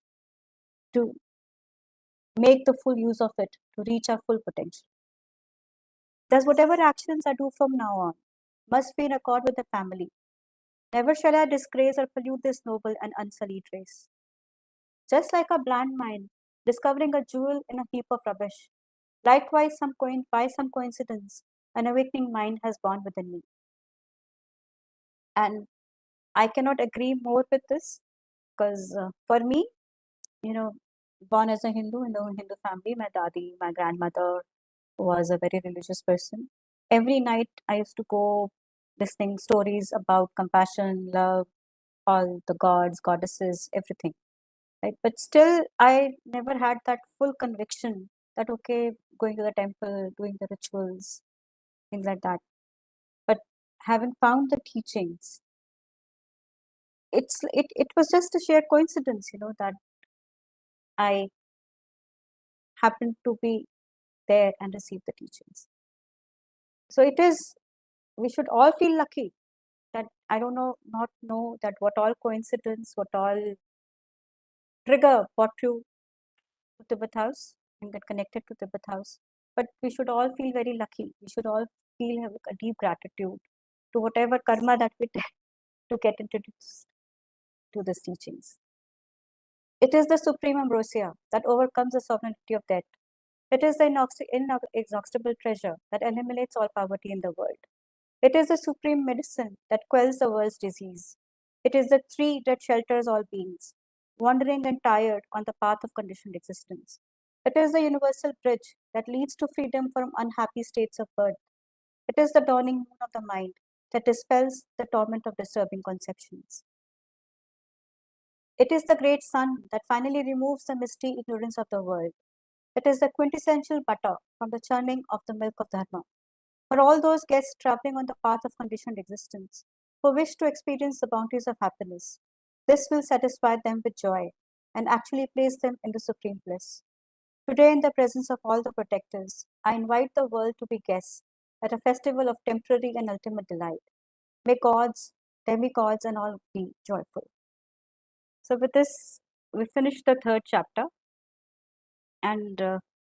to make the full use of it to reach our full potential. Thus, whatever actions I do from now on must be in accord with the family. Never shall I disgrace or pollute this noble and unsullied race. Just like a blind mind discovering a jewel in a heap of rubbish, likewise, by some coincidence, an awakening mind has born within me. And I cannot agree more with this, because for me, born as a Hindu in the Hindu family, my dadi, my grandmother was a very religious person. Every night I used to go listening stories about compassion, love, all the gods, goddesses, everything. Right? But still, I never had that full conviction that, okay, going to the temple, doing the rituals, things like that. But having found the teachings, it was just a sheer coincidence, you know, that I happened to be there and receive the teachings. So we should all feel lucky that not know that what all coincidence, what all trigger brought you to Tibet House and get connected to Tibet House. But we should all feel very lucky. We should all have a deep gratitude to whatever karma that we did to get introduced to these teachings. It is the supreme ambrosia that overcomes the sovereignty of death. It is the inexhaustible treasure that eliminates all poverty in the world. It is the supreme medicine that quells the world's disease. It is the tree that shelters all beings, wandering and tired on the path of conditioned existence. It is the universal bridge that leads to freedom from unhappy states of birth. It is the dawning moon of the mind that dispels the torment of disturbing conceptions. It is the great sun that finally removes the misty ignorance of the world. It is the quintessential butter from the churning of the milk of Dharma. For all those guests traveling on the path of conditioned existence, who wish to experience the bounties of happiness, this will satisfy them with joy and actually place them in the supreme bliss. Today, in the presence of all the protectors, I invite the world to be guests at a festival of temporary and ultimate delight. May gods, demigods, and all be joyful. So with this, we finished the third chapter. And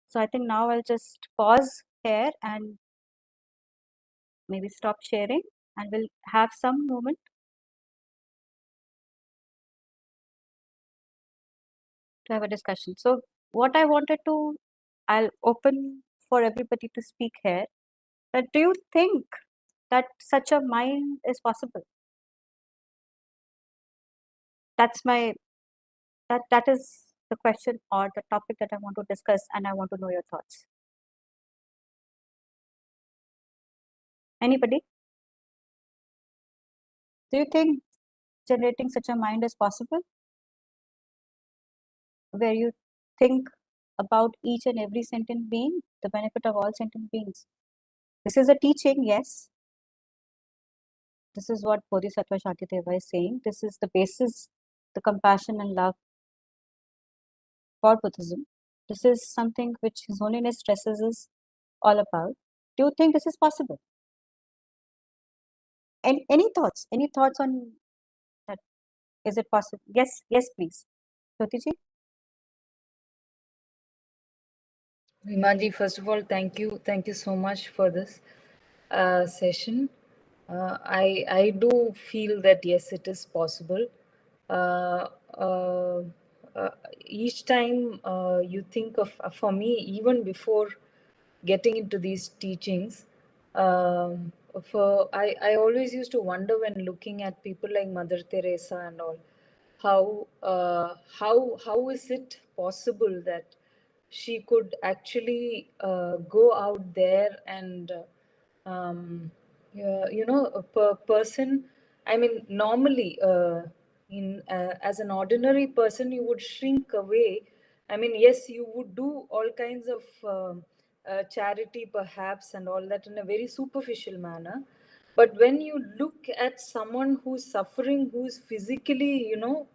so I think now I'll just pause here and maybe stop sharing, and we'll have some moment to have a discussion. So what I wanted to, I'll open for everybody to speak here. But do you think that such a mind is possible? That is the question or the topic that I want to discuss, and I want to know your thoughts. Anybody? Do you think generating such a mind is possible, where you think about each and every sentient being, the benefit of all sentient beings? This is a teaching, yes. This is what Bodhisattva Shantideva is saying. This is the basis, the compassion and love for Buddhism. This is something which His Holiness stresses is all about. Do you think this is possible? And any thoughts? Any thoughts on that? Is it possible? Yes, yes, please. Jyotiji? Vimaji, first of all, thank you so much for this session. I do feel that yes, it is possible. Uh, uh, each time you think of, for me, even before getting into these teachings, I always used to wonder when looking at people like Mother Teresa and all, how is it possible that she could actually go out there and yeah, you know, a person, I mean, normally in as an ordinary person you would shrink away. I mean, yes, you would do all kinds of charity perhaps and all that in a very superficial manner, but when you look at someone who's suffering, who's physically, you know,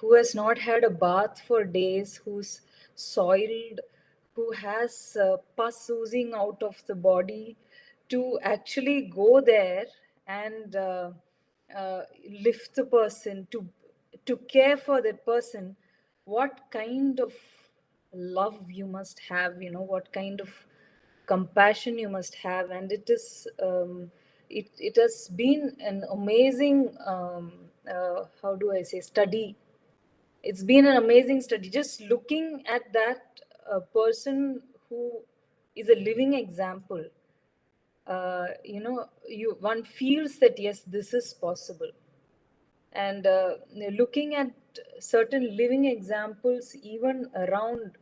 who has not had a bath for days, who's soiled, who has pus oozing out of the body, to actually go there and lift the person, to care for that person, what kind of love you must have, you know, what kind of compassion you must have. And it is it has been an amazing how do I say, study. It's been an amazing study, just looking at that person who is a living example. You know, one feels that yes, this is possible. And looking at certain living examples even around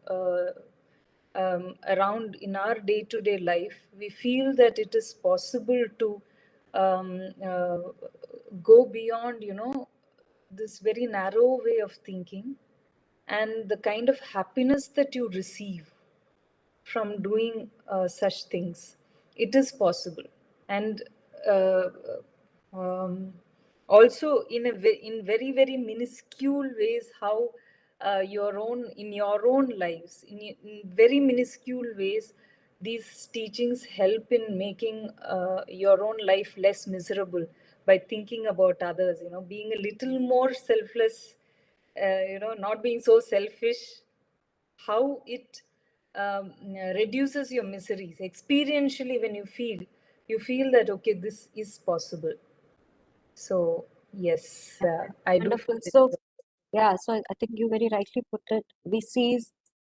in our day-to-day life, we feel that it is possible to go beyond, you know, this very narrow way of thinking, and the kind of happiness that you receive from doing such things. It is possible. And uh, um, also in very very minuscule ways, how in your own lives, in very minuscule ways, these teachings help in making your own life less miserable by thinking about others, being a little more selfless, not being so selfish, how it reduces your miseries experientially. When you feel that okay, this is possible. So yes, I do feel Wonderful. it. So yeah, so I think you very rightly put it.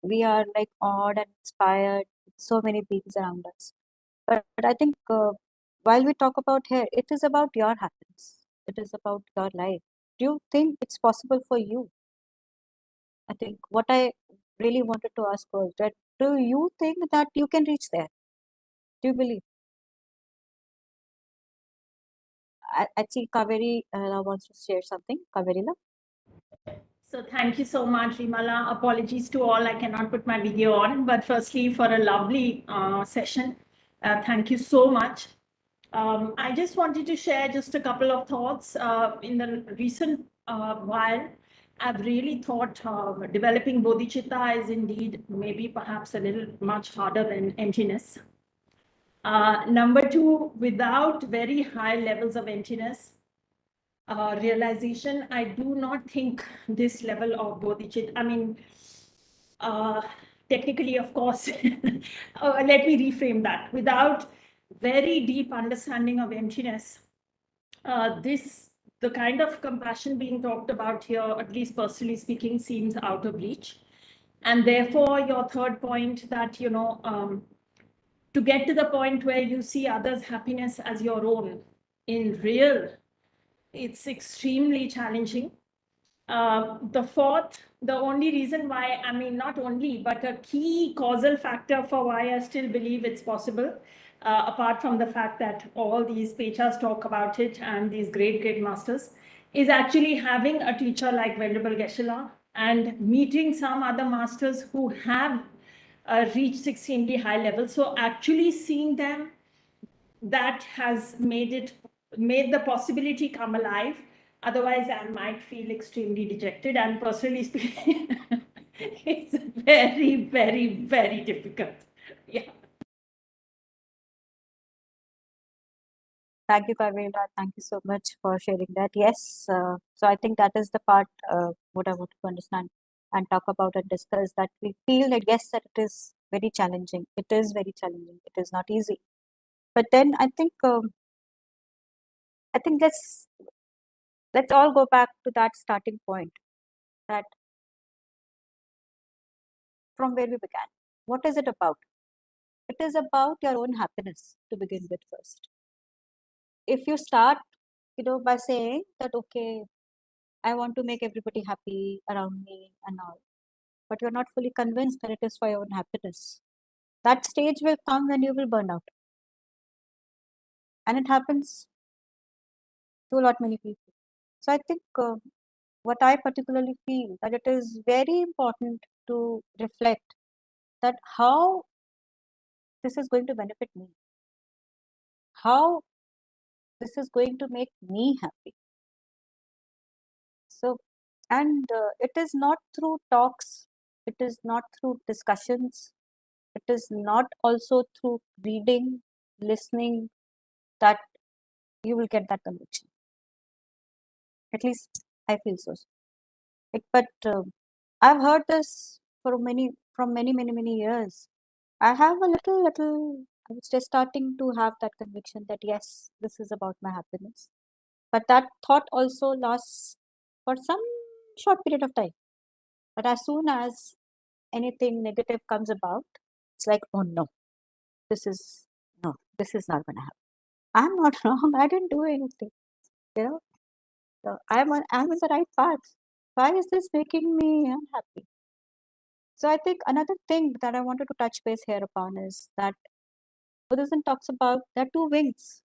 We are like awed and inspired with so many beings around us. But I think while we talk about here, it is about your happiness. It is about your life. Do you think it's possible for you? I think what I really wanted to ask was that, do you think that you can reach there? Do you believe? I see Kaveri wants to share something. Kaveri, So thank you so much, Rimala. Apologies to all, I cannot put my video on, but firstly for a lovely session. Thank you so much. I just wanted to share just a couple of thoughts. In the recent while, I've really thought developing bodhicitta is indeed maybe perhaps a little much harder than emptiness. Number two, without very high levels of emptiness, realization, I do not think this level of bodhicitta, I mean, technically, of course, let me reframe that. Without very deep understanding of emptiness, the kind of compassion being talked about here, at least personally speaking, seems out of reach. And therefore, your third point that, to get to the point where you see others' happiness as your own in real, it's extremely challenging. The fourth, the only reason why, I mean, not only, but a key causal factor for why I still believe it's possible, apart from the fact that all these pechas talk about it and these great, great masters, is actually having a teacher like Venerable Geshe-la and meeting some other masters who have reached extremely high levels. So actually seeing them, that has made the possibility come alive. Otherwise, I might feel extremely dejected. And personally speaking, it's very, very, very difficult. Yeah. thank you, Kaveri. Thank you so much for sharing that. Yes, so I think that is the part what I want to understand and talk about and discuss, that we feel that yes, that it is very challenging. It is very challenging. It is not easy. But then I think let's all go back to that starting point, that from where we began. What is it about? It is about your own happiness to begin with first. If you start, by saying that, okay, I want to make everybody happy around me and all, but you're not fully convinced that it is for your own happiness, that stage will come when you will burn out. And it happens to a lot many people. So I think what I particularly feel, that it is very important to reflect that how this is going to benefit me, how this is going to make me happy. So, and it is not through talks, it is not through discussions, it is not also through reading, listening, that you will get that conviction. At least I feel so. But I've heard this from many years. I have a little, I was just starting to have that conviction that yes, this is about my happiness. But that thought also lasts for some short period of time. But as soon as anything negative comes about, it's like, oh no, this is not going to happen. I'm not wrong. I didn't do anything. So I'm in the right path. Why is this making me unhappy? So I think another thing that I wanted to touch base here upon is that Buddhism talks about there are two wings.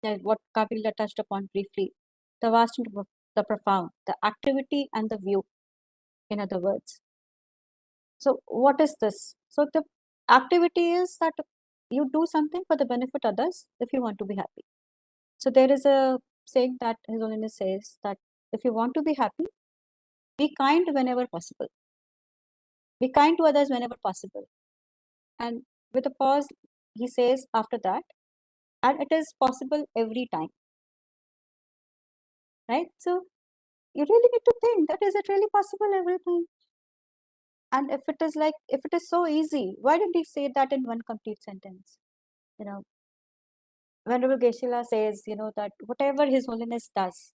What Kapila touched upon briefly, the vast and the profound, the activity and the view, in other words. So what is this? So the activity is that you do something for the benefit of others if you want to be happy. So there is a saying that His Holiness says that if you want to be happy, be kind whenever possible. Be kind to others whenever possible. And with a pause, he says after that, and it is possible every time. Right? So you really need to think that is it really possible every time? And if it is so easy, why didn't he say that in one complete sentence? You know, Venerable Geshe-la says, that whatever His Holiness does,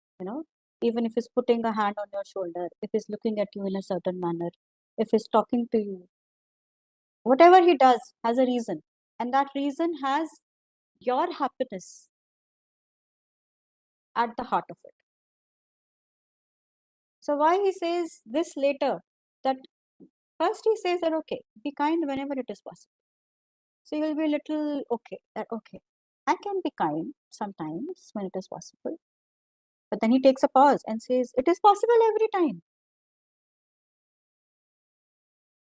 even if he's putting a hand on your shoulder, if he's looking at you in a certain manner, if he's talking to you, whatever he does has a reason. And that reason has your happiness at the heart of it. So why he says this later, that first he says that, okay, be kind whenever it is possible. So you'll be a little, okay, I can be kind sometimes when it is possible. But then he takes a pause and says, it is possible every time.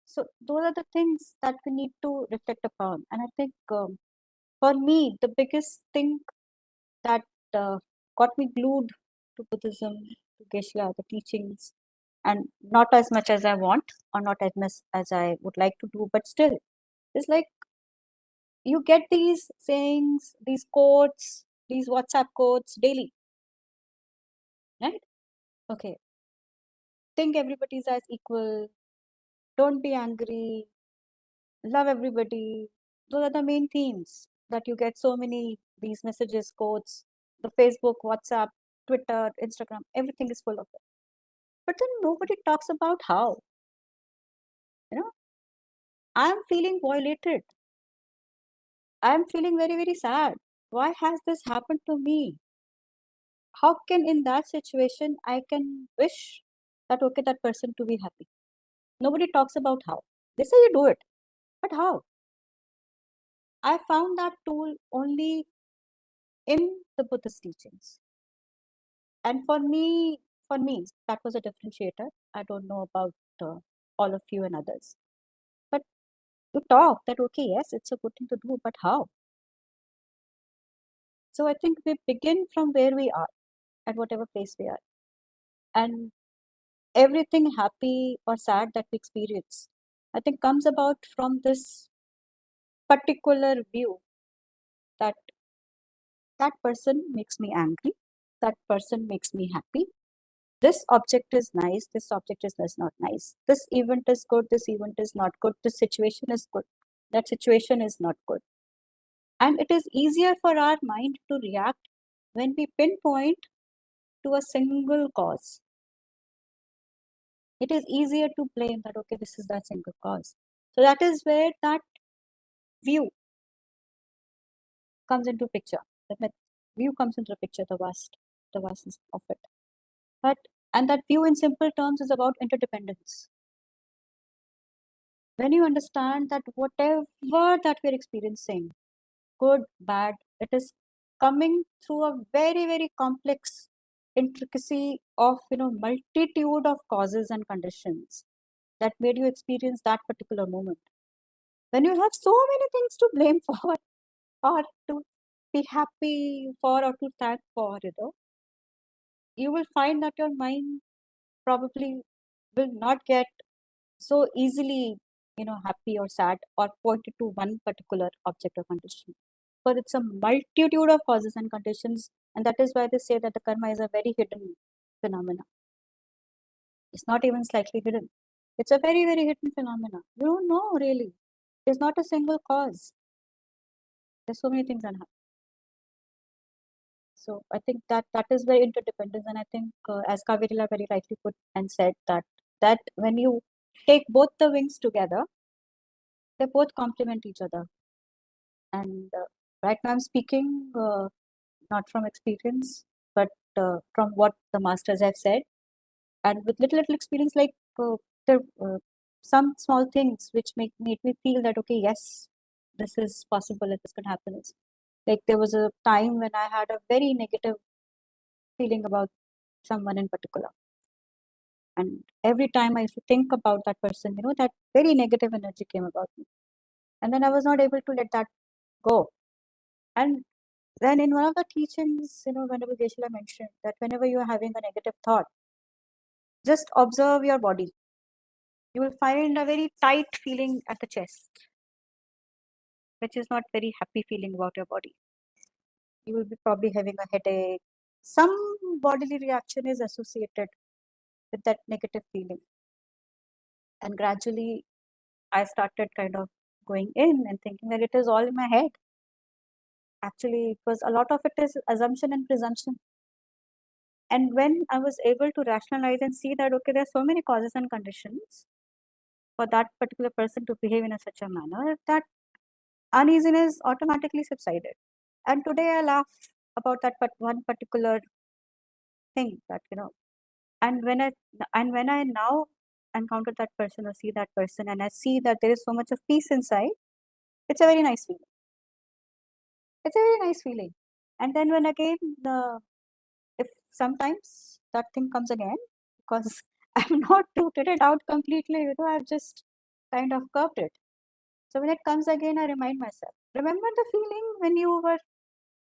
So those are the things that we need to reflect upon. And I think for me, the biggest thing that got me glued to Buddhism, to Geshe-la, the teachings, and not as much as I want or not as much as I would like to do, but still, it's like you get these sayings, these quotes, these WhatsApp quotes daily, right? Okay. Think everybody's as equal. Don't be angry. Love everybody. Those are the main themes that you get so many these messages, quotes, the Facebook, WhatsApp, Twitter, Instagram, everything is full of it. But then nobody talks about how. I'm feeling violated. I'm feeling very, very sad. Why has this happened to me? How can in that situation I can wish that okay, that person to be happy? Nobody talks about how. They say you do it, but how? I found that tool only in the Buddhist teachings. And for me, that was a differentiator. I don't know about all of you and others. But to talk that, okay, yes, it's a good thing to do, but how? So I think we begin from where we are, at whatever place we are. And everything happy or sad that we experience, I think comes about from this particular view that that person makes me angry, that person makes me happy. This object is nice, this object is not nice. This event is good, this event is not good. This situation is good, that situation is not good. And it is easier for our mind to react when we pinpoint to a single cause. It is easier to blame that, okay, this is that single cause. So that is where that view comes into picture. That view comes into the picture, the vastness of it. And that view in simple terms is about interdependence. When you understand that whatever that we're experiencing, good, bad, it is coming through a very, very complex intricacy of multitude of causes and conditions that made you experience that particular moment. When you have so many things to blame for or to be happy for or to thank for, you will find that your mind probably will not get so easily, happy or sad or pointed to one particular object or condition. But it's a multitude of causes and conditions, and that is why they say that the karma is a very hidden phenomena. It's not even slightly hidden. It's a very, very hidden phenomena. You don't know really. It's not a single cause. There's so many things that happen. So I think that is very interdependence, and I think as Kavirila very rightly put and said that when you take both the wings together, they both complement each other. And right now I'm speaking not from experience, but from what the masters have said, and with little experience, like there some small things which made me feel that okay, yes, this is possible and this can happen. Is like there was a time when I had a very negative feeling about someone in particular, and every time I used to think about that person, that very negative energy came about me, and then I was not able to let that go. And Then in one of the teachings, Venerable Geshe-la mentioned that whenever you are having a negative thought, just observe your body. You will find a very tight feeling at the chest, which is not very happy feeling about your body. You will be probably having a headache. Some bodily reaction is associated with that negative feeling. And gradually, I started kind of going in and thinking that it is all in my head. Actually, because a lot of it is assumption and presumption. And when I was able to rationalize and see that, okay, there are so many causes and conditions for that particular person to behave in such a manner, that uneasiness automatically subsided. And today I laugh about that one particular thing that, and when I now encounter that person or see that person and I see that there is so much of peace inside, it's a very nice feeling. It's a very nice feeling. And then when again, if sometimes that thing comes again, because I'm not rooted it out completely, I've just kind of curbed it. So when it comes again, I remind myself, remember the feeling when you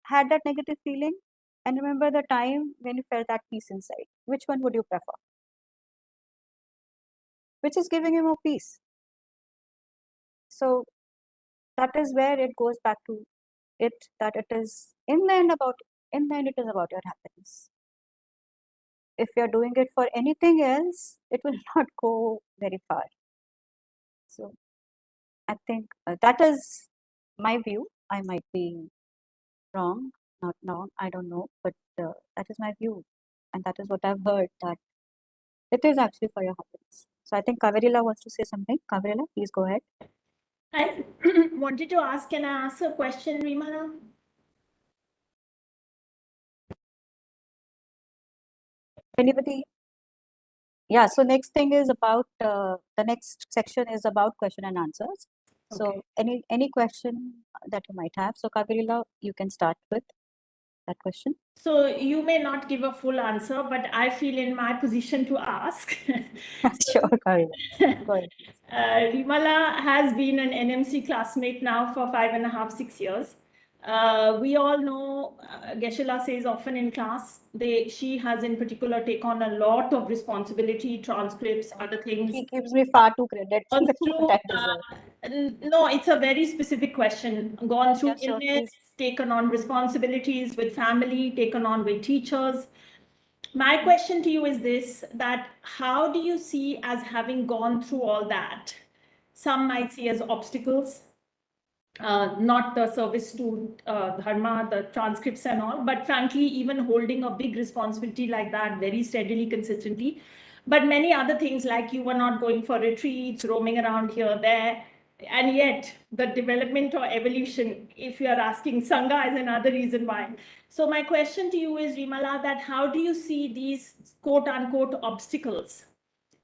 had that negative feeling, and remember the time when you felt that peace inside. Which one would you prefer? Which is giving you more peace? So that is where it goes back to it, that it is in the end it is about your happiness. If you're doing it for anything else, it will not go very far. So I think that is my view. I might be wrong, not wrong, I don't know, but that is my view. And that is what I've heard, that it is actually for your happiness. So I think Kavirila wants to say something. Kavirila, please go ahead. I wanted to ask, can I ask a question, Rimala? Anybody? Yeah, so next thing is about, the next section is about question and answers. So Okay. any question that you might have. So Kavirila, you can start with that question. So you may not give a full answer, but I feel in my position to ask. Sure, Kavirila, go ahead. Rimala has been an NMC classmate now for 5.5, 6 years. We all know, Geshe-la says often in class, she has in particular taken on a lot of responsibility, transcripts, other things. He gives me far too credit. Through, no, it's a very specific question. Gone through Yeah, sure, illness, taken on responsibilities with family, taken on with teachers. My question to you is this, that how do you see as having gone through all that? Some might see as obstacles, not the service to dharma, the transcripts and all, but frankly, even holding a big responsibility like that very steadily, consistently. But many other things, like you were not going for retreats, roaming around here, there, and yet the development or evolution, if you are asking, Sangha is another reason why. So my question to you is, Rimala, that how do you see these quote unquote obstacles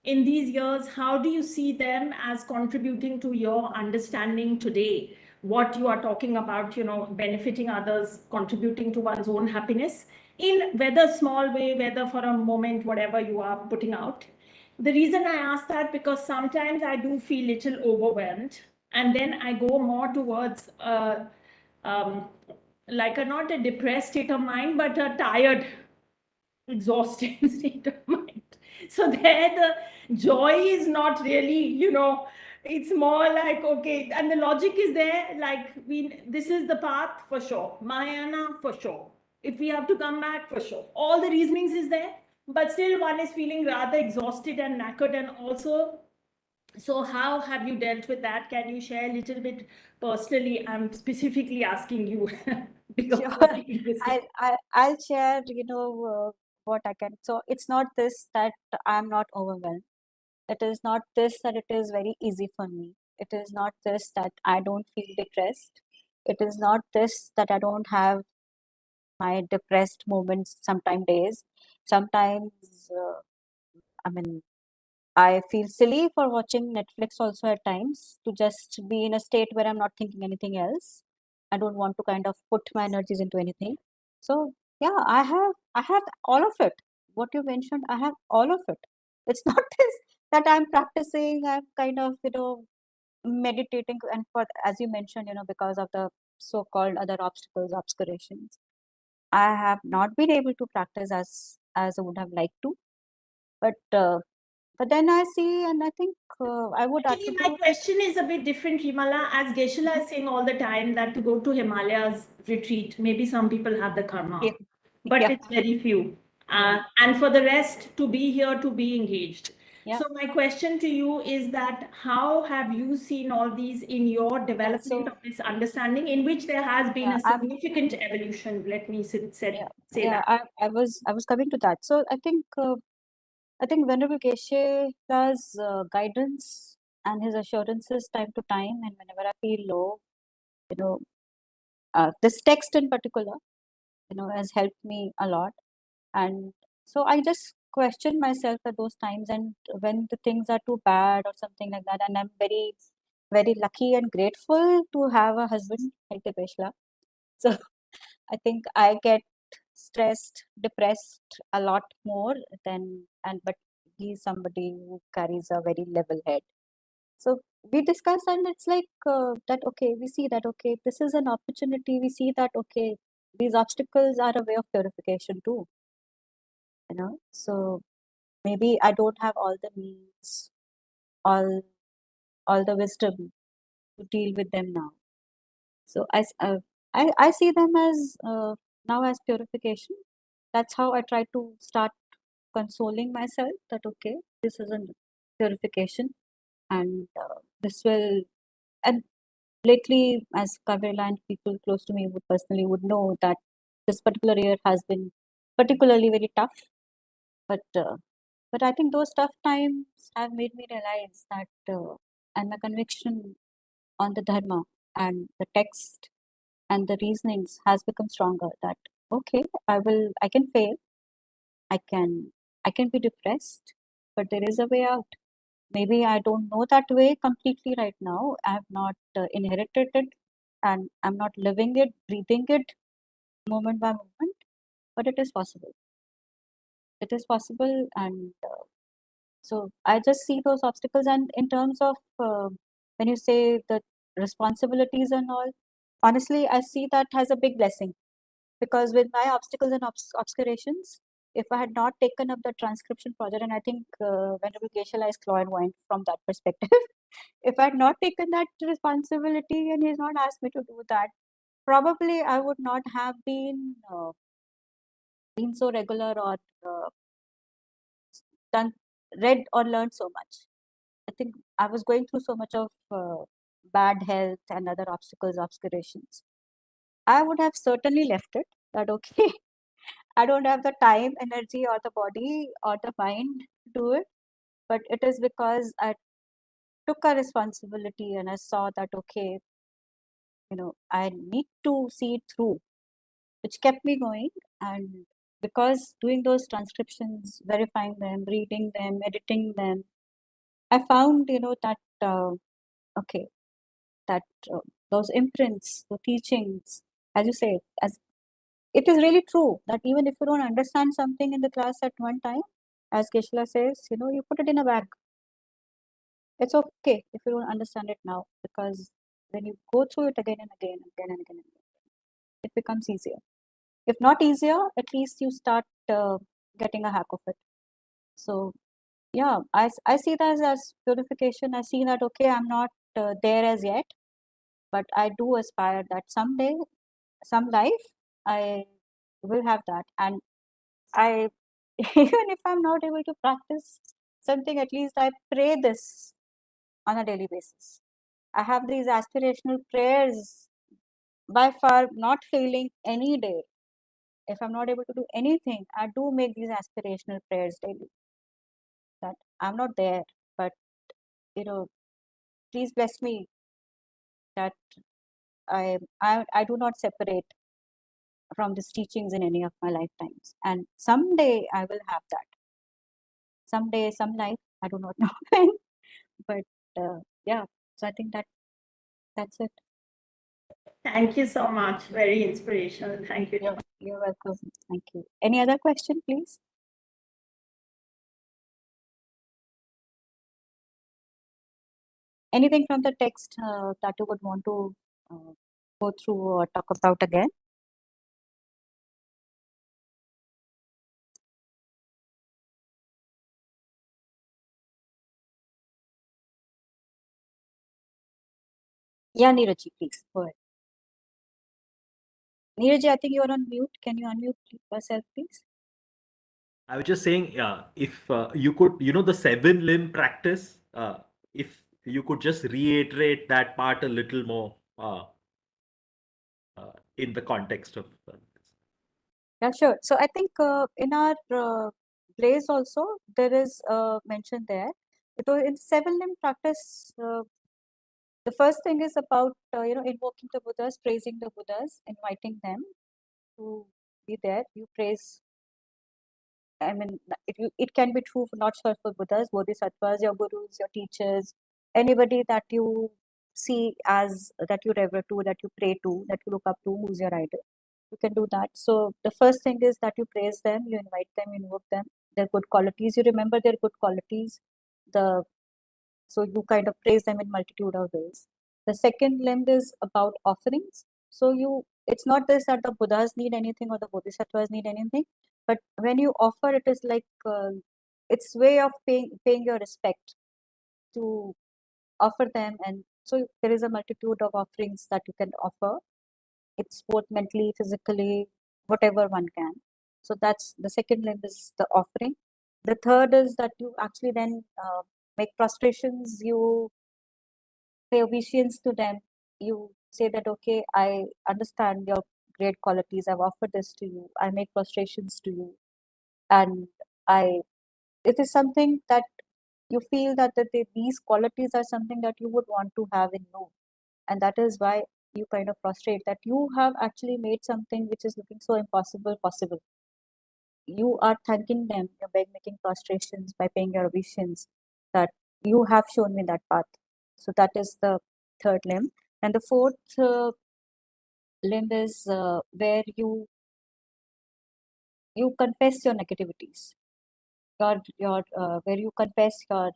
in these years? How do you see them as contributing to your understanding today? What you are talking about, benefiting others, contributing to one's own happiness, in whether small way, whether for a moment, whatever you are putting out. The reason I ask that, because sometimes I do feel little overwhelmed, and then I go more towards like not a depressed state of mind, but a tired, exhausted state of mind. So there the joy is not really, it's more like, okay, and the logic is there, like this is the path for sure, Mahayana for sure. If we have to come back, for sure. All the reasonings is there, but still one is feeling rather exhausted and knackered, and also, so how have you dealt with that? Can you share a little bit personally? I'm specifically asking you. Sure. I'll share, what I can. So it's not this that I'm not overwhelmed. It is not this that it is very easy for me. It is not this that I don't feel depressed. It is not this that I don't have my depressed moments, sometimes days. Sometimes, I mean, I feel silly for watching Netflix also at times, to just be in a state where I'm not thinking anything else. I don't want to kind of put my energies into anything. So yeah, I have all of it. What you mentioned, I have all of it. It's not this that I'm practicing, I'm kind of, meditating, and for, as you mentioned, because of the so-called other obstacles, obscurations. I have not been able to practice as I would have liked to, but then I see, and I think I would Actually, my attribute. question is a bit different, Rimala. As Geshe-la is saying all the time that to go to Himalayas retreat, maybe some people have the karma, Yeah. but Yeah. it's very few. Yeah. And for the rest, to be here, to be engaged. Yeah. So my question to you is that how have you seen all these in your development of this understanding, in which there has been a significant evolution? Let me say that. I was coming to that. So I think Venerable Geshe-la's guidance and his assurances time to time, and whenever I feel low, this text in particular, has helped me a lot. And so I just question myself at those times, and when the things are too bad or something like that, and I'm very, very lucky and grateful to have a husband like Geshe-la. So I think I get stressed, depressed a lot more but he's somebody who carries a very level head. So we discuss, and it's like that, okay, we see that, okay, this is an opportunity. We see that, okay, these obstacles are a way of purification too. So maybe I don't have all the means, all the wisdom to deal with them now. So I see them as now as purification. That's how I try to start consoling myself that, okay, this is a purification, and this will. And lately, as Kavirla and people close to me would know that this particular year has been particularly very tough. But I think those tough times have made me realize that, and my conviction on the dharma and the text and the reasonings has become stronger. That, okay, I can fail, I can be depressed, but there is a way out. Maybe I don't know that way completely right now. I have not inherited it, and I'm not living it, breathing it moment by moment, but it is possible. It is possible, and so I just see those obstacles. And in terms of when you say the responsibilities and all, honestly, I see that as a big blessing, because with my obstacles and obscurations, if I had not taken up the transcription project, and I think Venerable Geshe-la is clairvoyant from that perspective, if I had not taken that responsibility and he's not asked me to do that, probably I would not have been so regular or read or learned so much. I think I was going through so much of bad health and other obstacles, obscurations. I would have certainly left it. That, okay, I don't have the time, energy, or the body or the mind to do it. But it is because I took a responsibility and I saw that, okay, I need to see it through, which kept me going. And because doing those transcriptions, verifying them, reading them, editing them, I found, that, okay, that those imprints, the teachings, as you say, as it is really true that even if you don't understand something in the class at one time, as Geshe-la says, you put it in a bag. It's okay if you don't understand it now, because when you go through it again and again and again and again, it becomes easier. If not easier, at least you start getting a hack of it. So yeah, I see that as purification. I see that, okay, I'm not there as yet, but I do aspire that someday, some life, I will have that. And I, even if I'm not able to practice something, at least I pray this on a daily basis. I have these aspirational prayers, by far not failing any day. If I'm not able to do anything, I do make these aspirational prayers daily. That I'm not there, but please bless me that I do not separate from these teachings in any of my lifetimes. And someday I will have that. Someday, some life, I do not know when, but yeah. So I think that's it. Thank you so much. Very inspirational. Thank you. You're welcome. Thank you. Any other question, please? Anything from the text that you would want to go through or talk about again? Yeah, Neeraj, please go ahead. Neeraj, I think you are on mute. Can you unmute yourself, please? I was just saying, if you could, the seven limb practice, if you could just reiterate that part a little more in the context of this. Yeah, sure. So I think in our plays also there is mention there. It was in seven limb practice. The first thing is about invoking the Buddhas, praising the Buddhas, inviting them to be there. You praise. I mean, it can be true for not sure for Buddhas, Bodhisattvas, your gurus, your teachers, anybody that you see as that you rever to, that you pray to, that you look up to, who's your idol. You can do that. So the first thing is that you praise them, you invite them, you invoke them, their good qualities. You remember their good qualities. So you kind of praise them in multitude of ways. The second limb is about offerings. So it's not this that the Buddhas need anything or the Bodhisattvas need anything, but when you offer, it is like it's way of paying your respect to offer them, and so there is a multitude of offerings that you can offer. It's both mentally, physically, whatever one can. So that's the second limb is the offering. The third is that you actually then make prostrations. You pay obeisance to them. You say that, okay, I understand your great qualities. I've offered this to you. I make prostrations to you. And it is something that you feel that these qualities are something that you would want to have in you. And that is why you kind of prostrate, that you have actually made something which is looking so impossible possible. You are thanking them, you're by making prostrations, by paying your obeisance, that you have shown me that path. So that is the third limb. And the fourth limb is where you confess your negativities. Your where you confess your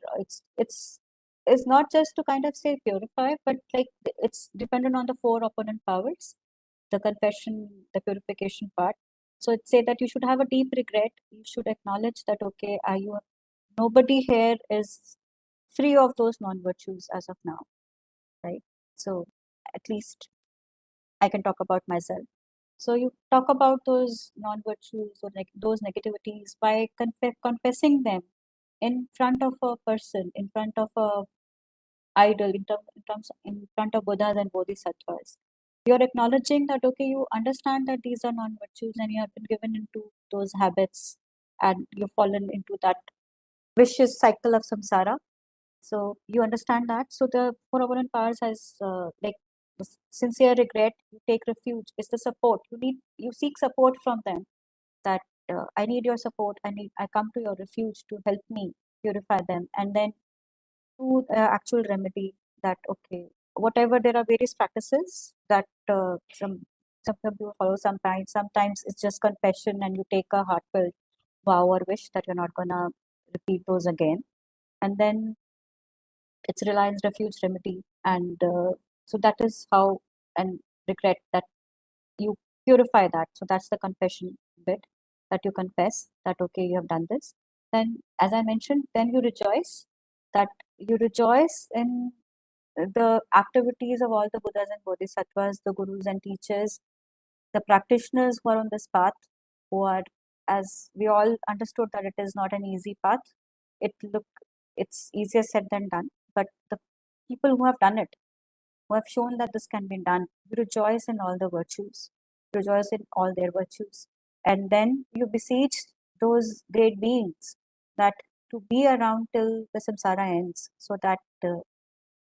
it's not just to kind of say purify, but like it's dependent on the four opponent powers, the confession, the purification part. So it say that you should have a deep regret. You should acknowledge that, okay, nobody here is free of those non-virtues as of now, right? So at least I can talk about myself. So you talk about those non-virtues or like those negativities by confessing them in front of a person, in front of a idol, in front of Buddhas and Bodhisattvas. You're acknowledging that, okay, you understand that these are non-virtues and you have been given into those habits and you've fallen into that vicious cycle of samsara. So you understand that. So the four opponent powers has like the sincere regret. You take refuge. It's the support you seek support from them. That I need your support. I come to your refuge to help me purify them, and then to actual remedy. That, okay, whatever, there are various practices that some people follow. Sometimes it's just confession, and you take a heartfelt vow or wish that you're not gonna repeat those again, and then it's reliance, refuge, remedy, and so that is how, and regret, that you purify that. So that's the confession bit, that you confess that, okay, you have done this. Then, as I mentioned, then you rejoice, that you rejoice in the activities of all the Buddhas and Bodhisattvas, the gurus and teachers, the practitioners who are on this path, who are, as we all understood, that it is not an easy path. It's easier said than done, but the people who have done it, who have shown that this can be done, you rejoice in all the virtues, rejoice in all their virtues, and then you beseech those great beings that to be around till the samsara ends, so that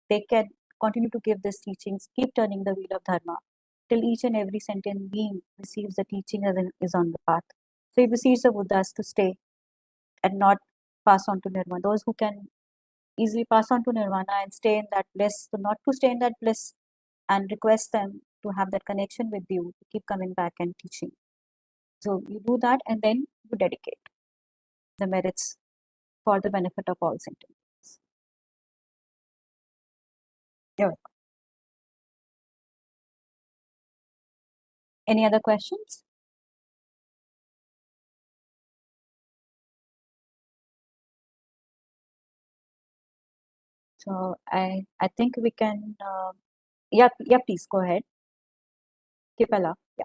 they can continue to give these teachings, keep turning the wheel of dharma till each and every sentient being receives the teaching and is on the path. So he beseech the Buddhas to stay and not pass on to nirvana. Those who can easily pass on to nirvana and stay in that bliss, so not to stay in that bliss, and request them to have that connection with you, to keep coming back and teaching. So you do that, and then you dedicate the merits for the benefit of all sentient beings. You're welcome. Any other questions? So I think we can, yeah, please go ahead. Kipala, yeah.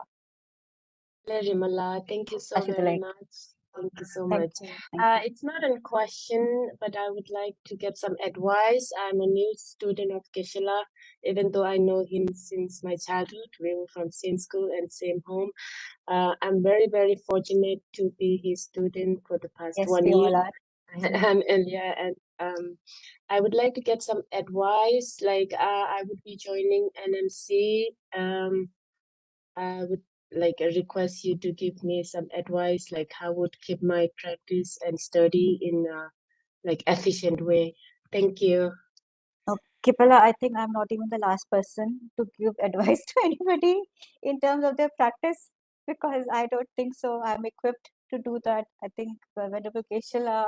Rimala, thank you so Ashita, very like, much. Thank you so thank much. you. Thank you. It's not a question, but I would like to get some advice. I'm a new student of Geshe-la, even though I know him since my childhood. We were from same school and same home. I'm very, very fortunate to be his student for the past Yes, 1 we all year. are. I would like to get some advice. Like I would be joining NMC. I would like request you to give me some advice, like how would keep my practice and study in a like efficient way. Thank you. Kipala, I think I'm not even the last person to give advice to anybody in terms of their practice, because I don't think so I'm equipped to do that. I think Venerable Geshe-la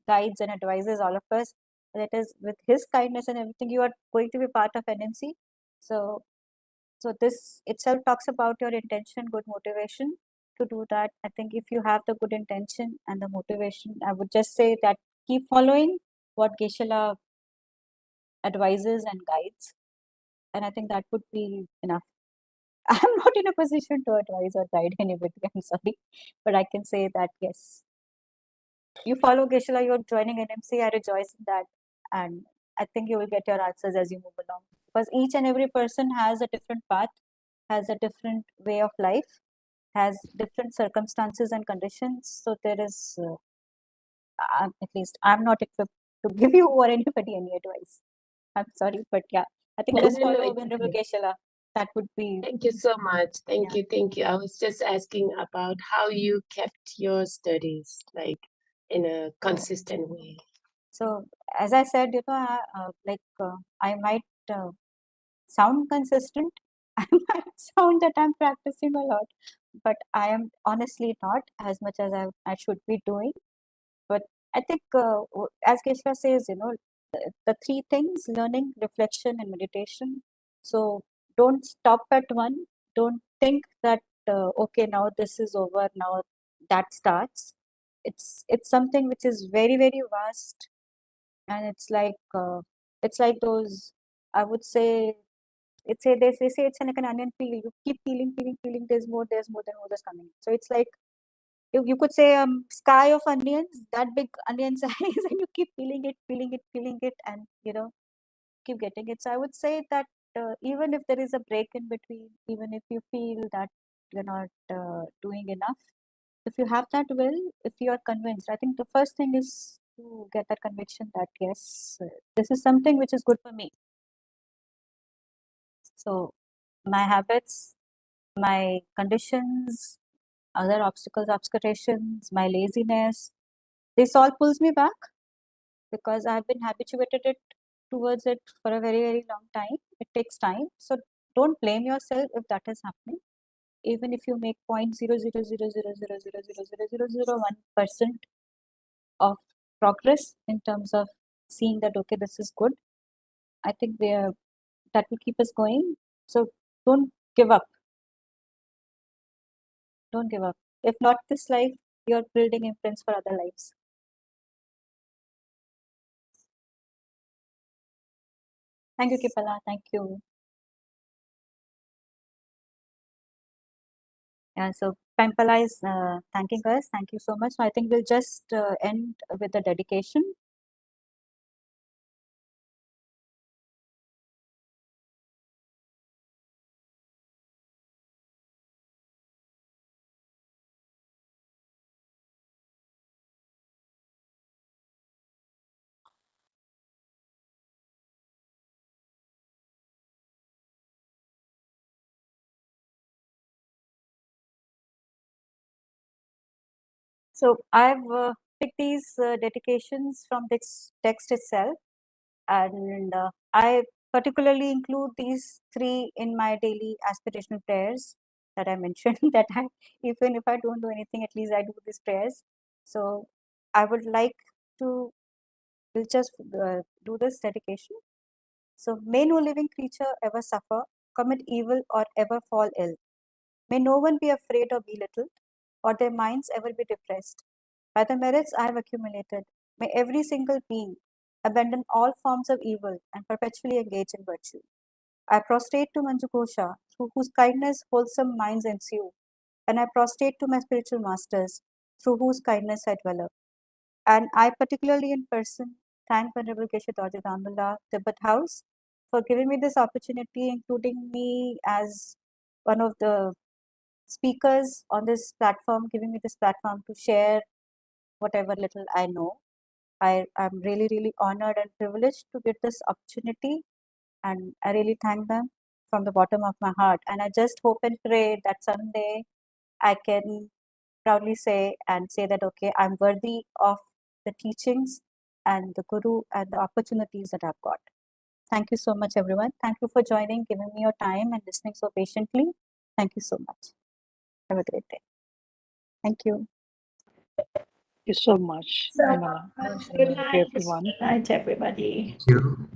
guides and advises all of us. That is, with his kindness and everything, you are going to be part of NMC. So this itself talks about your intention, good motivation to do that. I think if you have the good intention and the motivation, I would just say that keep following what Geshe-la advises and guides, and I think that would be enough. I'm not in a position to advise or guide anybody, I'm sorry, but I can say that yes, you follow Geshe-la, you're joining NMC, I rejoice in that, and I think you will get your answers as you move along, because each and every person has a different path, has a different way of life, has different circumstances and conditions. So there is, at least I'm not equipped to give you or anybody any advice. I'm sorry, but yeah, I think just No, follow it's Venerable okay. Geshe-la. That would be. Thank you so much. Thank Yeah. you. Thank you. I was just asking about how you kept your studies like in a consistent way. So as I said, I might sound consistent. I might sound that I'm practicing a lot, but I am honestly not as much as I should be doing. But I think, as Kesha says, the three things: learning, reflection, and meditation. So don't stop at one. Don't think that okay, now this is over. Now that starts. It's something which is very, very vast, and it's like those. I would say they say it's like an onion peel. You keep peeling, peeling, peeling. There's more. There's more. There's more that's coming. So it's like you could say sky of onions, that big onion size, and you keep peeling it, peeling it, peeling it, and keep getting it. So I would say that even if there is a break in between, even if you feel that you're not doing enough, if you have that will, if you are convinced, I think the first thing is to get that conviction that yes, this is something which is good for me. So my habits, my conditions, other obstacles, obscurations, my laziness, this all pulls me back because I've been habituated it towards it for a very, very long time. It takes time. So don't blame yourself if that is happening. Even if you make 0.00000000001% of progress in terms of seeing that okay, this is good, I think that will keep us going. So don't give up. Don't give up. If not this life, you're building imprints for other lives. Thank you, Kipala. Thank you. Yeah, so Pampala is thanking us. Thank you so much. I think we'll just end with the dedication. So I've picked these dedications from this text itself, and I particularly include these three in my daily aspirational prayers that I mentioned. That even if I don't do anything, at least I do these prayers. So I would like to we'll just do this dedication. So may no living creature ever suffer, commit evil, or ever fall ill. May no one be afraid or belittled, or their minds ever be depressed. By the merits I have accumulated, may every single being abandon all forms of evil and perpetually engage in virtue. I prostrate to Manjughosha, through whose kindness wholesome minds ensue, and I prostrate to my spiritual masters, through whose kindness I develop. And I particularly in person thank Venerable Keshav Damula, Tibet House, for giving me this opportunity, including me as one of the speakers on this platform, giving me this platform to share whatever little I know. I'm really, really honored and privileged to get this opportunity, and I really thank them from the bottom of my heart. And I just hope and pray that someday I can proudly say that, okay, I'm worthy of the teachings and the Guru and the opportunities that I've got. Thank you so much, everyone. Thank you for joining, giving me your time and listening so patiently. Thank you so much. Have a great day. Thank you. Thank you so much, Nirmala. Good Thank you, everyone. Good night, everybody. Thank you.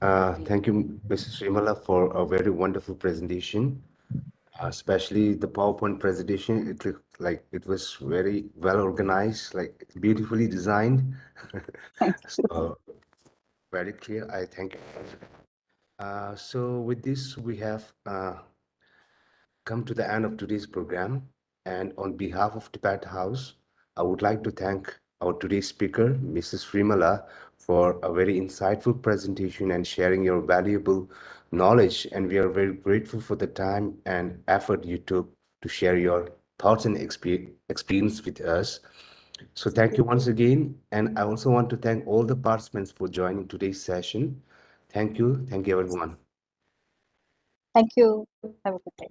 Thank you, Mrs. Srimala, for a very wonderful presentation. Especially the PowerPoint presentation, it looked like it was very well organized, like beautifully designed. Thank you. So very clear. I thank you. So with this, we have come to the end of today's program. And on behalf of Tibet House, I would like to thank our today's speaker, Mrs. Srimala, for a very insightful presentation and sharing your valuable knowledge. And we are very grateful for the time and effort you took to share your thoughts and experience with us. So thank you once again. And I also want to thank all the participants for joining today's session. Thank you. Thank you, everyone. Thank you. Have a good day.